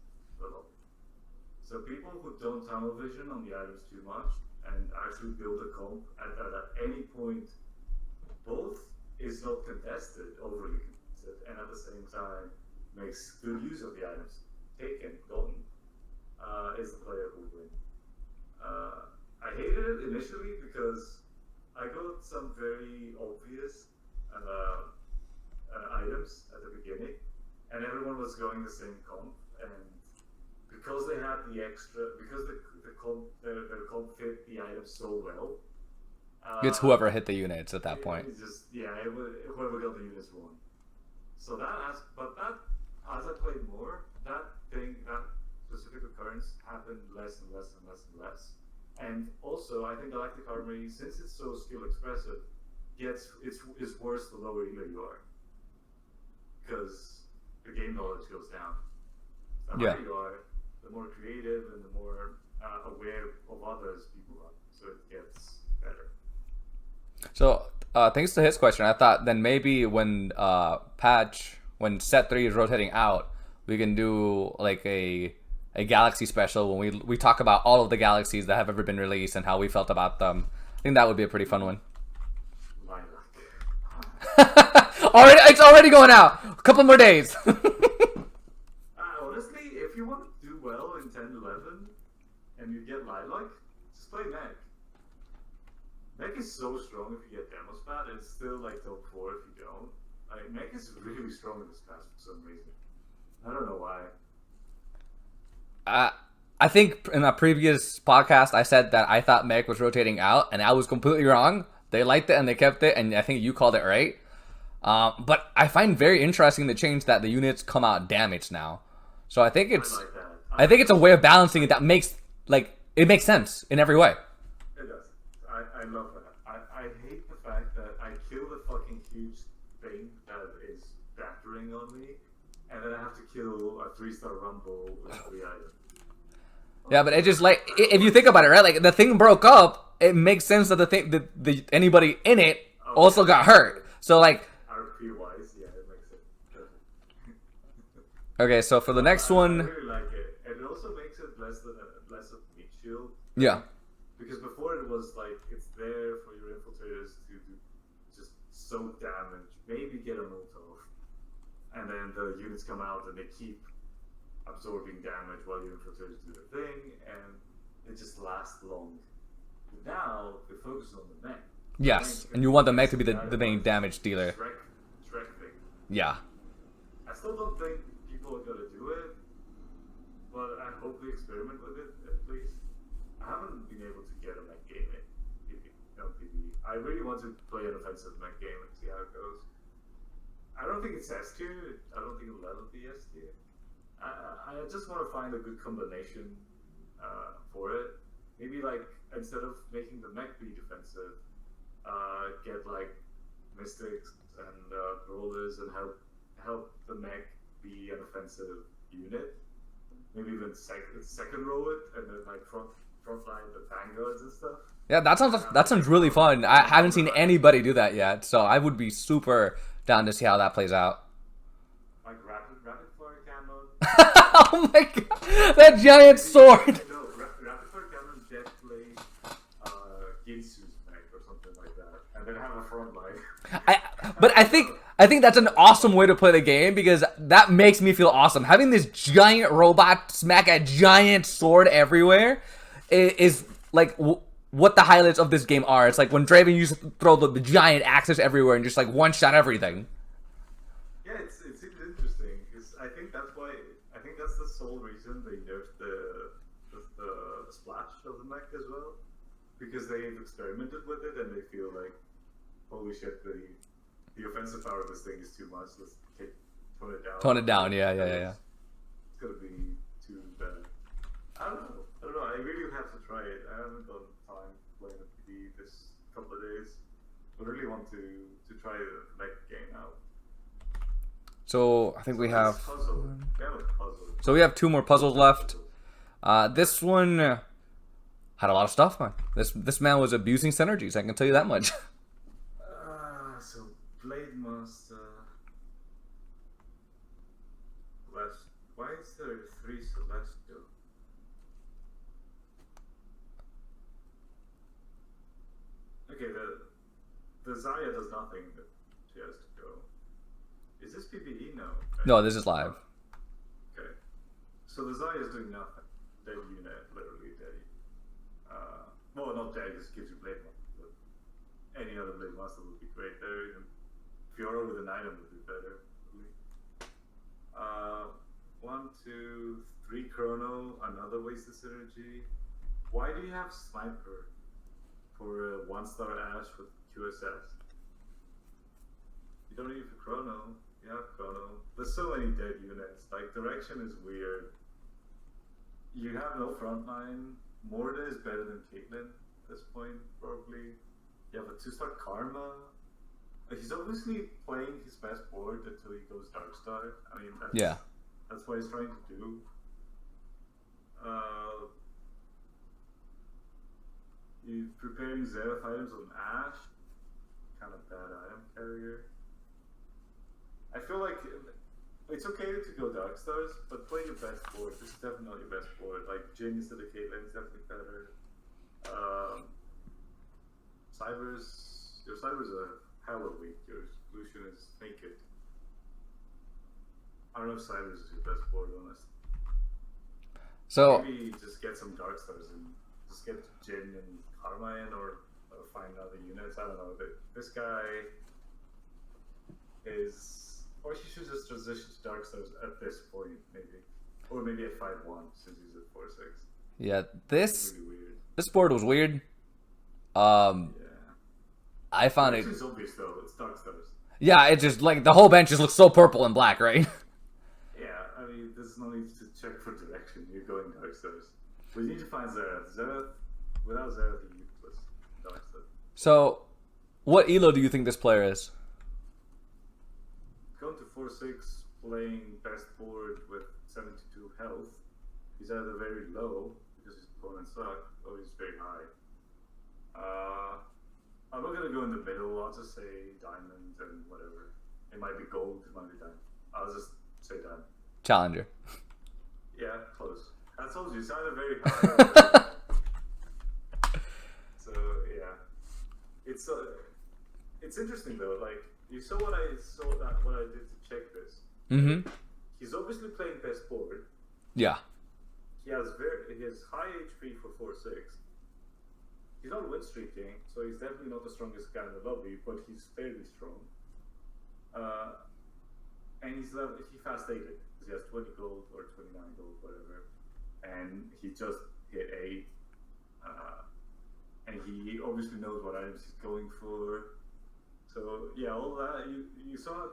So people who don't tunnel vision on the items too much and actually build a comp at any point, both is not contested, overly contested, and at the same time makes good use of the items taken, gotten, is the player who will win. I hated it initially because I got some very obvious items at the beginning, and everyone was going the same comp, and because they had the extra, because their comp fit the items so well. It's whoever hit the units at that point. Whoever got the units won. So as I played more, that specific occurrence happened less and less and less and less. And also, I think Galactic Armory, since it's so skill expressive, is worse the lower elo you are, because the game knowledge goes down. The higher you are, the more creative and the more aware of others people are, so it gets better. So, thanks to his question, I thought then maybe when when set 3 is rotating out, we can do like a galaxy special when we talk about all of the galaxies that have ever been released and how we felt about them. I think that would be a pretty fun one. It's already going out. A couple more days. Honestly, if you want to do well in 10-11 and you get Lilac, just play Mech. Mech is so strong if you get demo spat, and it's still like top 4 if you don't. Like, Mech is really strong in this class for some reason. I don't know why. I think in a previous podcast I said that I thought Mech was rotating out, and I was completely wrong. They liked it and they kept it, and I think you called it right. But I find very interesting the change that the units come out damaged now. So I think it's I think it's a way of balancing it that makes it makes sense in every way. It does. I love that. I hate the fact that I kill the fucking huge thing that is battering on me, and then I have to kill a 3-star rumble with 3 items. Yeah, but it just if you think about it, right? Like the thing broke up, it makes sense that the anybody in it also got hurt. So like RP wise, yeah, it makes it. Okay, so for the next one, I really like it, and it also makes it less of meat shield. Yeah. Because before it was like it's there for your infiltrators to just soak damage, maybe get an ult off, and then the units come out and they keep absorbing damage while your infiltrators do their thing, and it just lasts long. But now they focus on the mech. Yes, and you want the mech to be the main damage dealer. Shrek thing. Yeah. I still don't think people are gonna do it, but I hope they experiment with it at least. I haven't been able to get a mech game in PvE. I really want to play an offensive mech game and see how it goes. I don't think it's S tier. I don't think it'll ever be S tier. I just want to find a good combination for it. Maybe like instead of making the mech be defensive, get like mystics and brawlers and help the mech be an offensive unit. Maybe even second row it, and then like front line the vanguards and stuff. Yeah, that sounds really fun. I haven't seen anybody do that yet, so I would be super down to see how that plays out. Like rapid fire cannon. Oh my god, that giant sword! No, rapid fire cannon, jet blade, Ginsu's mech or something like that, and then have a front line. But I think that's an awesome way to play the game because that makes me feel awesome. Having this giant robot smack a giant sword everywhere is like what the highlights of this game are. It's like when Draven used to throw the giant axes everywhere and just like one shot everything. Yeah, it's interesting because I think that's the sole reason they nerfed the splash of the mech as well, because they've experimented with it and they feel like, holy shit, the offensive power of this thing is too much. Let's tone it down. Tone it down, yeah. It's gonna be too bad. I don't know. I really would have to try it. I haven't got time playing the PD this couple of days. I really want to try the mech game out. So I think we have. We have a puzzle. So we have 2 more puzzles left. This one had a lot of stuff, man. This man was abusing synergies. I can tell you that much. So Blade Master. Why is there 3 Celestial? Okay, the Zaya does nothing, but she has to go. Is this PvE? No. Right? No, this is live. Okay. So the Zaya is doing nothing. Dead unit, literally dead. Well, not dead, just gives you Blade Master, but any other Blade Master would be great there. Even Fiora with an item would be better. 1, 2, 3 Chrono, another wasted synergy. Why do you have Sniper for 1-star Ash with QSS? You don't need for Chrono. You have Chrono. There's so many dead units. Like, Direction is weird. You have no frontline. Morda is better than Caitlyn at this point, probably. You have a 2-star Karma. He's obviously playing his best board until he goes Darkstar. I mean, that's what he's trying to do. He's preparing Xerath items on Ash. Kind of bad item carrier. I feel like it's okay to go Darkstars, but play your best board. This is definitely your best board. Like Jhin instead of Caitlyn is definitely better. Your Cybers are hella weak. Your Lucian is naked. I don't know if Cybers is your best board, honest. So maybe just get some Darkstars and just get Jhin and Karma in, or find other units. I don't know. But this guy is, or he should just transition to Darkstars at this point, maybe, or maybe at 5-1 since he's at 4-6. Yeah, this really weird. This board was weird. I found it. It's zombies though. It's Darkstars. Yeah, it just like the whole bench just looks so purple and black, right? Yeah, I mean, there's no need to check for direction. You're going Darkstars. We need to find Xerath. Without Xerath, you're useless. Darkstars. So, what elo do you think this player is? Going to 4-6, playing best board with 72 health. He's either very low because his opponents suck, or he's very high. I'm not gonna go in the middle. I'll just say diamond and whatever. It might be gold. It might be diamond. I'll just say diamond. Challenger. Yeah, close. I told you, it's either very high or very high. So yeah, it's interesting though. Like you saw what I did to check this. Mm-hmm. He's obviously playing best board. Yeah. He has high HP for 4-6. He's not win streaking, so he's definitely not the strongest guy in the lobby, but he's fairly strong. And he fast 8 because he has 20 gold or 29 gold, whatever. And he just hit 8. And he obviously knows what items he's going for. So yeah, all that you saw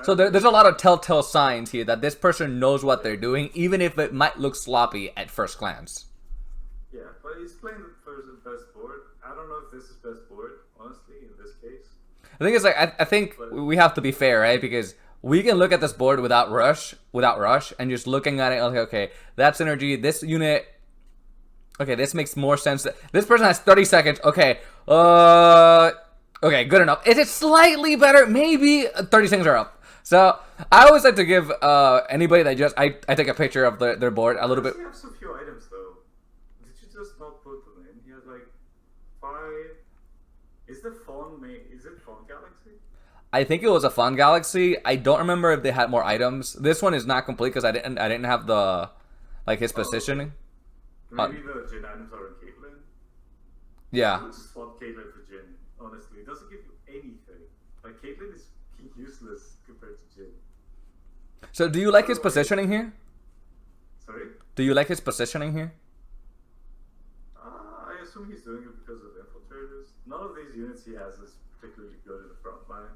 So there's a lot of telltale signs here that this person knows what they're doing, even if it might look sloppy at first glance. Yeah, but he's playing the person's best board. I don't know if this is best board, honestly, in this case. The thing is, like, I think we have to be fair, right? Because we can look at this board without rush, and just looking at it, okay, that synergy, this unit, okay, this makes more sense. This person has 30 seconds. Okay, okay, good enough. Is it slightly better? Maybe 30 seconds are up. So I always like to give anybody that just I take a picture of their board a little bit. You have so few items though. Did you just not put them in? He has like 5. Is the phone Is it Phone Galaxy? I think it was a Fun Galaxy. I don't remember if they had more items. This one is not complete because I didn't have the his positioning. Maybe the Jin items are in Caitlyn. Yeah. I would just swap Caitlyn for Jin. Honestly, it doesn't give you anything. Like Caitlyn is useless compared to Jin. So do you like his positioning here? Sorry? Do you like his positioning here? I assume he's doing it because of infiltrators. None of these units he has is particularly good in the front line.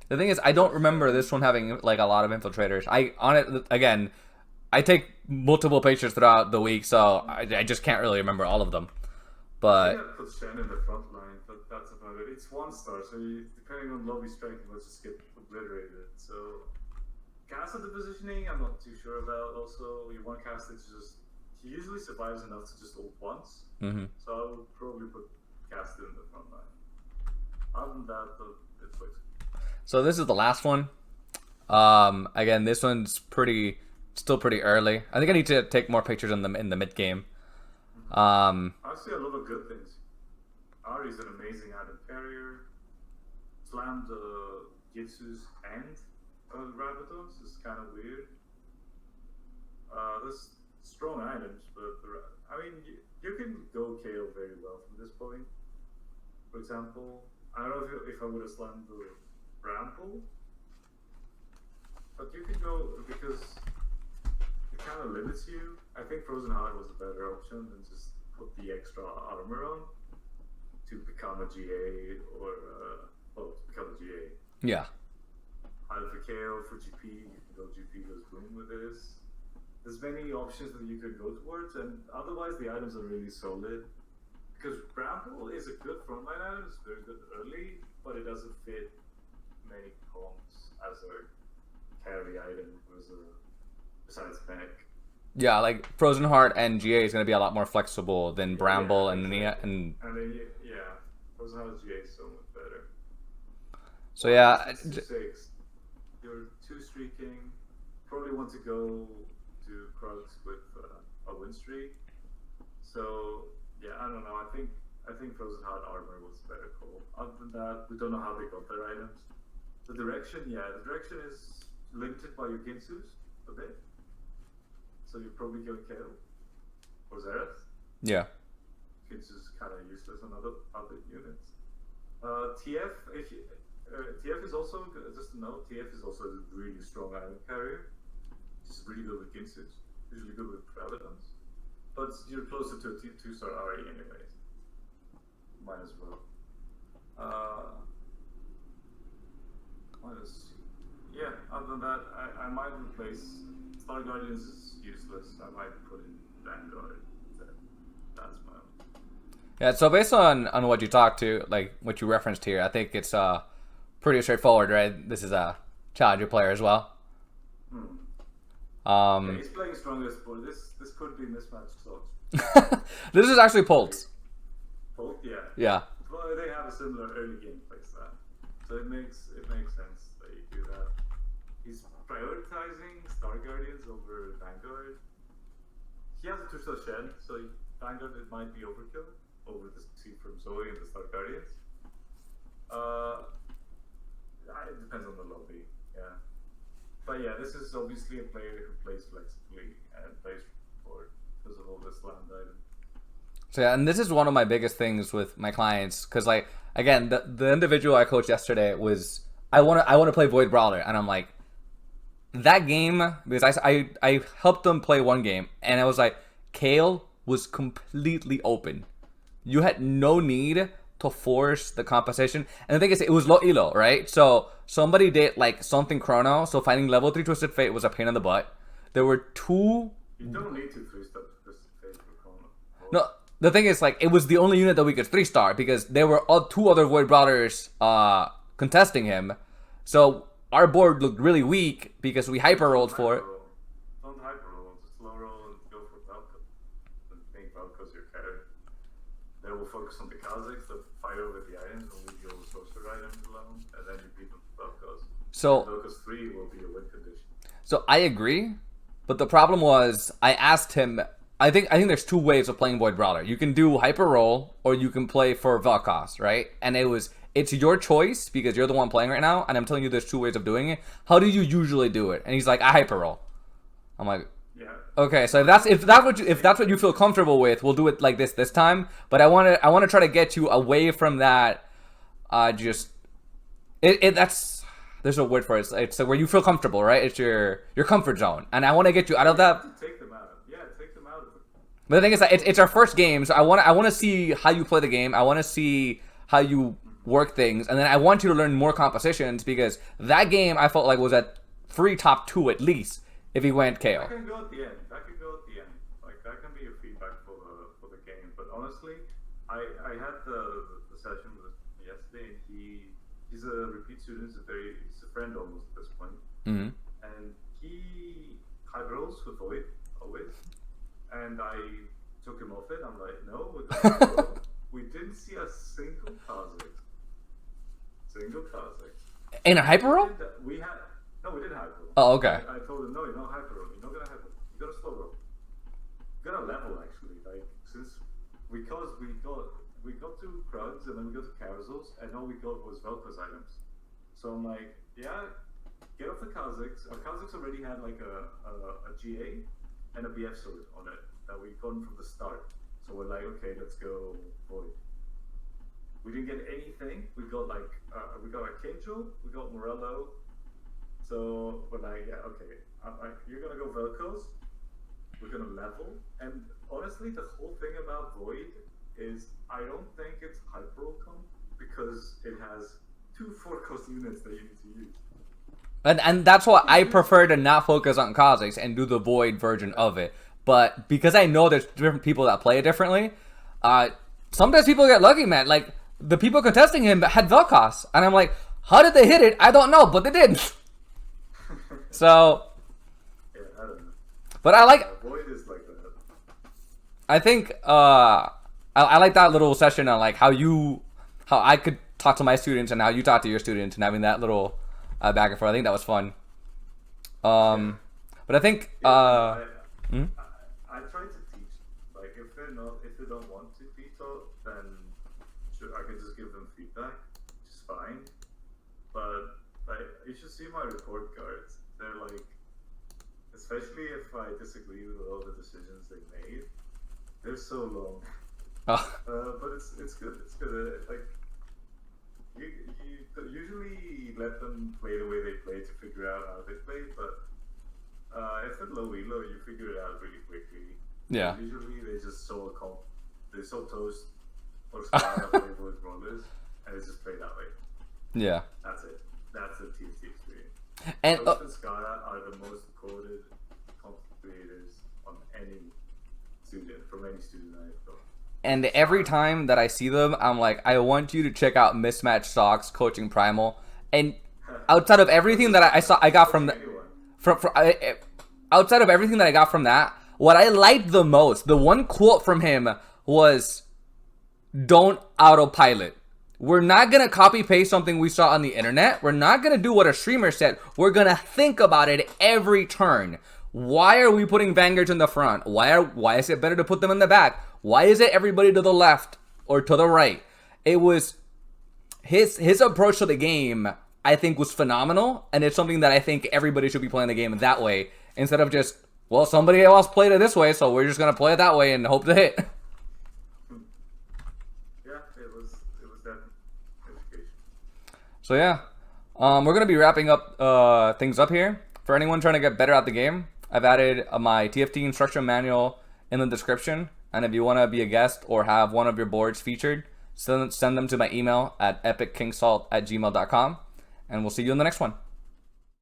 The thing is, I don't remember this one having like a lot of infiltrators. I take multiple pictures throughout the week, so I just can't really remember all of them. But I think I put Shen in the front line, but that's about it. It's 1 star, so depending on lobby strength, let's just get obliterated. So cast at the positioning, I'm not too sure about. Also, you want cast it to just he usually survives enough to just ult once. So I would probably put cast it in the front line. Other than that, though, it's like. So this is the last one. Again, this one's still pretty early. I think I need to take more pictures in the mid game. I see a lot of good things. Ari's an amazing item carrier. Slammed Jitsu's and Rabadons is kind of weird. There's strong items, but I mean, you can go KO very well from this point. For example, I don't know if I would have slammed the Bramble, but you can go because it kind of limits you. I think Frozen Heart was a better option than just put the extra armor on to become a GA or to become a GA. Yeah. Either for KO, for GP, you can go GP goes boom with this. There's many options that you could go towards, and otherwise the items are really solid. Because Bramble is a good frontline item, it's very good early, but it doesn't fit many comps as a carry item besides mech. Yeah, like Frozen Heart and GA is going to be a lot more flexible than Bramble and then Frozen Heart GA is so much better. So yeah, 6, you're 2 streaking. Probably want to go to Krugs with a win streak. So yeah, I don't know. I think Frozen Heart armor was a better call. Other than that, we don't know how they got their items. The direction is limited by your Ginsus a bit. So you're probably going KO or Zereth. Yeah. Ginsus is kind of useless on other units. TF, TF is also, just to note, TF is also a really strong item carrier. It's really good with Ginsus, usually good with Pravadons. But you're closer to a 2-star Ari anyways. Might as well. Yeah, other than that, I might replace Star Guardians is useless. I might put in Vanguard. That's my own. Yeah, so based on what you talked to, like what you referenced here, I think it's pretty straightforward, right? This is a challenger player as well. Yeah, he's playing strongest, but this could be mismatched slots. This is actually Pulse. Pulse, yeah. Yeah. Well, they have a similar early game play style, so it makes sense that you do that. He's prioritizing Star Guardians over Vanguard. He has a 2-star Shen, so Vanguard it might be overkill over the seed from Zoe and the Star Guardians. It depends on the lobby, yeah. But yeah, this is obviously a player who plays flexibly and plays for because of all this land item. So yeah, and this is one of my biggest things with my clients, because like again, the individual I coached yesterday was I want to play Void Brawler, and I'm like that game because I helped them play one game, and I was like Kale was completely open. You had no need to force the composition, and the thing is, it was low elo, right? So somebody did like something chrono, so finding level 3 Twisted Fate was a pain in the butt. There were 2. You don't need to 3-star Twisted Fate for chrono. No, the thing is, like, it was the only unit that we could 3-star because there were 2 other Void Brawlers contesting him. So our board looked really weak because we hyper rolled for it. Don't hyper roll. Just slow roll and go for Velko. And make Velko's your carry. Then we'll focus on the Kazakhs that fight over the items and leave your sorcerer items alone, and then you beat them with Velko's. So Velko's 3 will be a win condition. So I agree, but the problem was I asked him. I think there's two ways of playing Void Brawler. You can do hyper roll, or you can play for Velkos, right? And it's your choice because you're the one playing right now, and I'm telling you there's two ways of doing it. How do you usually do it? And he's like, I hyper roll. I'm like, Yeah. okay, so if that's what you feel comfortable with, we'll do it like this time. But I want to try to get you away from that. That's there's a word for it. It's where you feel comfortable, right? It's your comfort zone, and I want to get you out of that. Take them out. Yeah, take them out. But the thing is that it's our first game, so I want to see how you play the game. I want to see how you work things, and then I want you to learn more compositions because that game I felt like was at free top 2 at least if he went KO. That can go at the end. Like that can be your feedback for the game. But honestly, I had the session with him yesterday, and he's a repeat student. He's a friend almost at this point. Mm-hmm. And he hyper rolls with Void always, and I took him off it. I'm like, no, we're gonna roll. We didn't see a single Kazakh. In a hyper roll? We did hyper roll. Oh, okay. I told him, no, you're not hyper roll. You're not gonna hyper roll. You're gonna slow roll. You're gonna level actually. Like because we got to Krugs and then we got to Carousels, and all we got was Velko's items. So I'm like, yeah, get off the Kazakhs. Our Kazakhs already had like a GA and a BF sword on it that we got from the start. So we're like, okay, let's go Void. We didn't get anything. We got Archangel, we got Morello. So we're like, yeah, okay. You're gonna go Velcos. We're gonna level. And honestly, the whole thing about Void is I don't think it's hyper comp because it has 2 4-cost units that you need to use. And that's why I prefer to not focus on Kazakhs and do the Void version of it. But because I know there's different people that play it differently, sometimes people get lucky, man. Like, the people contesting him had Velkos. And I'm like, how did they hit it? I don't know, but they did. So, Yeah, I don't know. but I like, Void is like that. I think, I like that little session on like how I could talk to my students and how you talk to your students and having that little back and forth. I think that was fun. But I think, I try to teach. Like if they don't want to veto, then I can just give them feedback, which is fine. But like you should see my report cards. They're like, especially if I disagree with all the decisions they made, they're so long. But it's good. It's good. Like you usually let them play the way they play to figure out how they play, but if they're low elo, you figure it out really quickly. Yeah. Usually they just they saw Toast or Sky play with rollers, and it's just played that way. Yeah. That's it. That's the TFT experience. And Toast and Sky are the most quoted content creators on any student, from any student I've got. And every time that I see them, I'm like, I want you to check out Mismatch Socks Coaching Primal. And outside of everything that I got from outside of everything that I got from that, what I liked the most, the one quote from him was, "Don't autopilot." We're not going to copy paste something we saw on the internet. We're not going to do what a streamer said. We're going to think about it every turn. Why are we putting Vanguards in the front? Why is it better to put them in the back? Why is it everybody to the left or to the right? It was his approach to the game, I think, was phenomenal, and it's something that I think everybody should be playing the game that way instead of just, well, somebody else played it this way, so we're just going to play it that way and hope to hit. Yeah, it was that education. So yeah, we're going to be wrapping up things up here. For anyone trying to get better at the game, I've added my TFT instruction manual in the description. And if you want to be a guest or have one of your boards featured, send them to my email at epickingsalt@gmail.com. And we'll see you in the next one.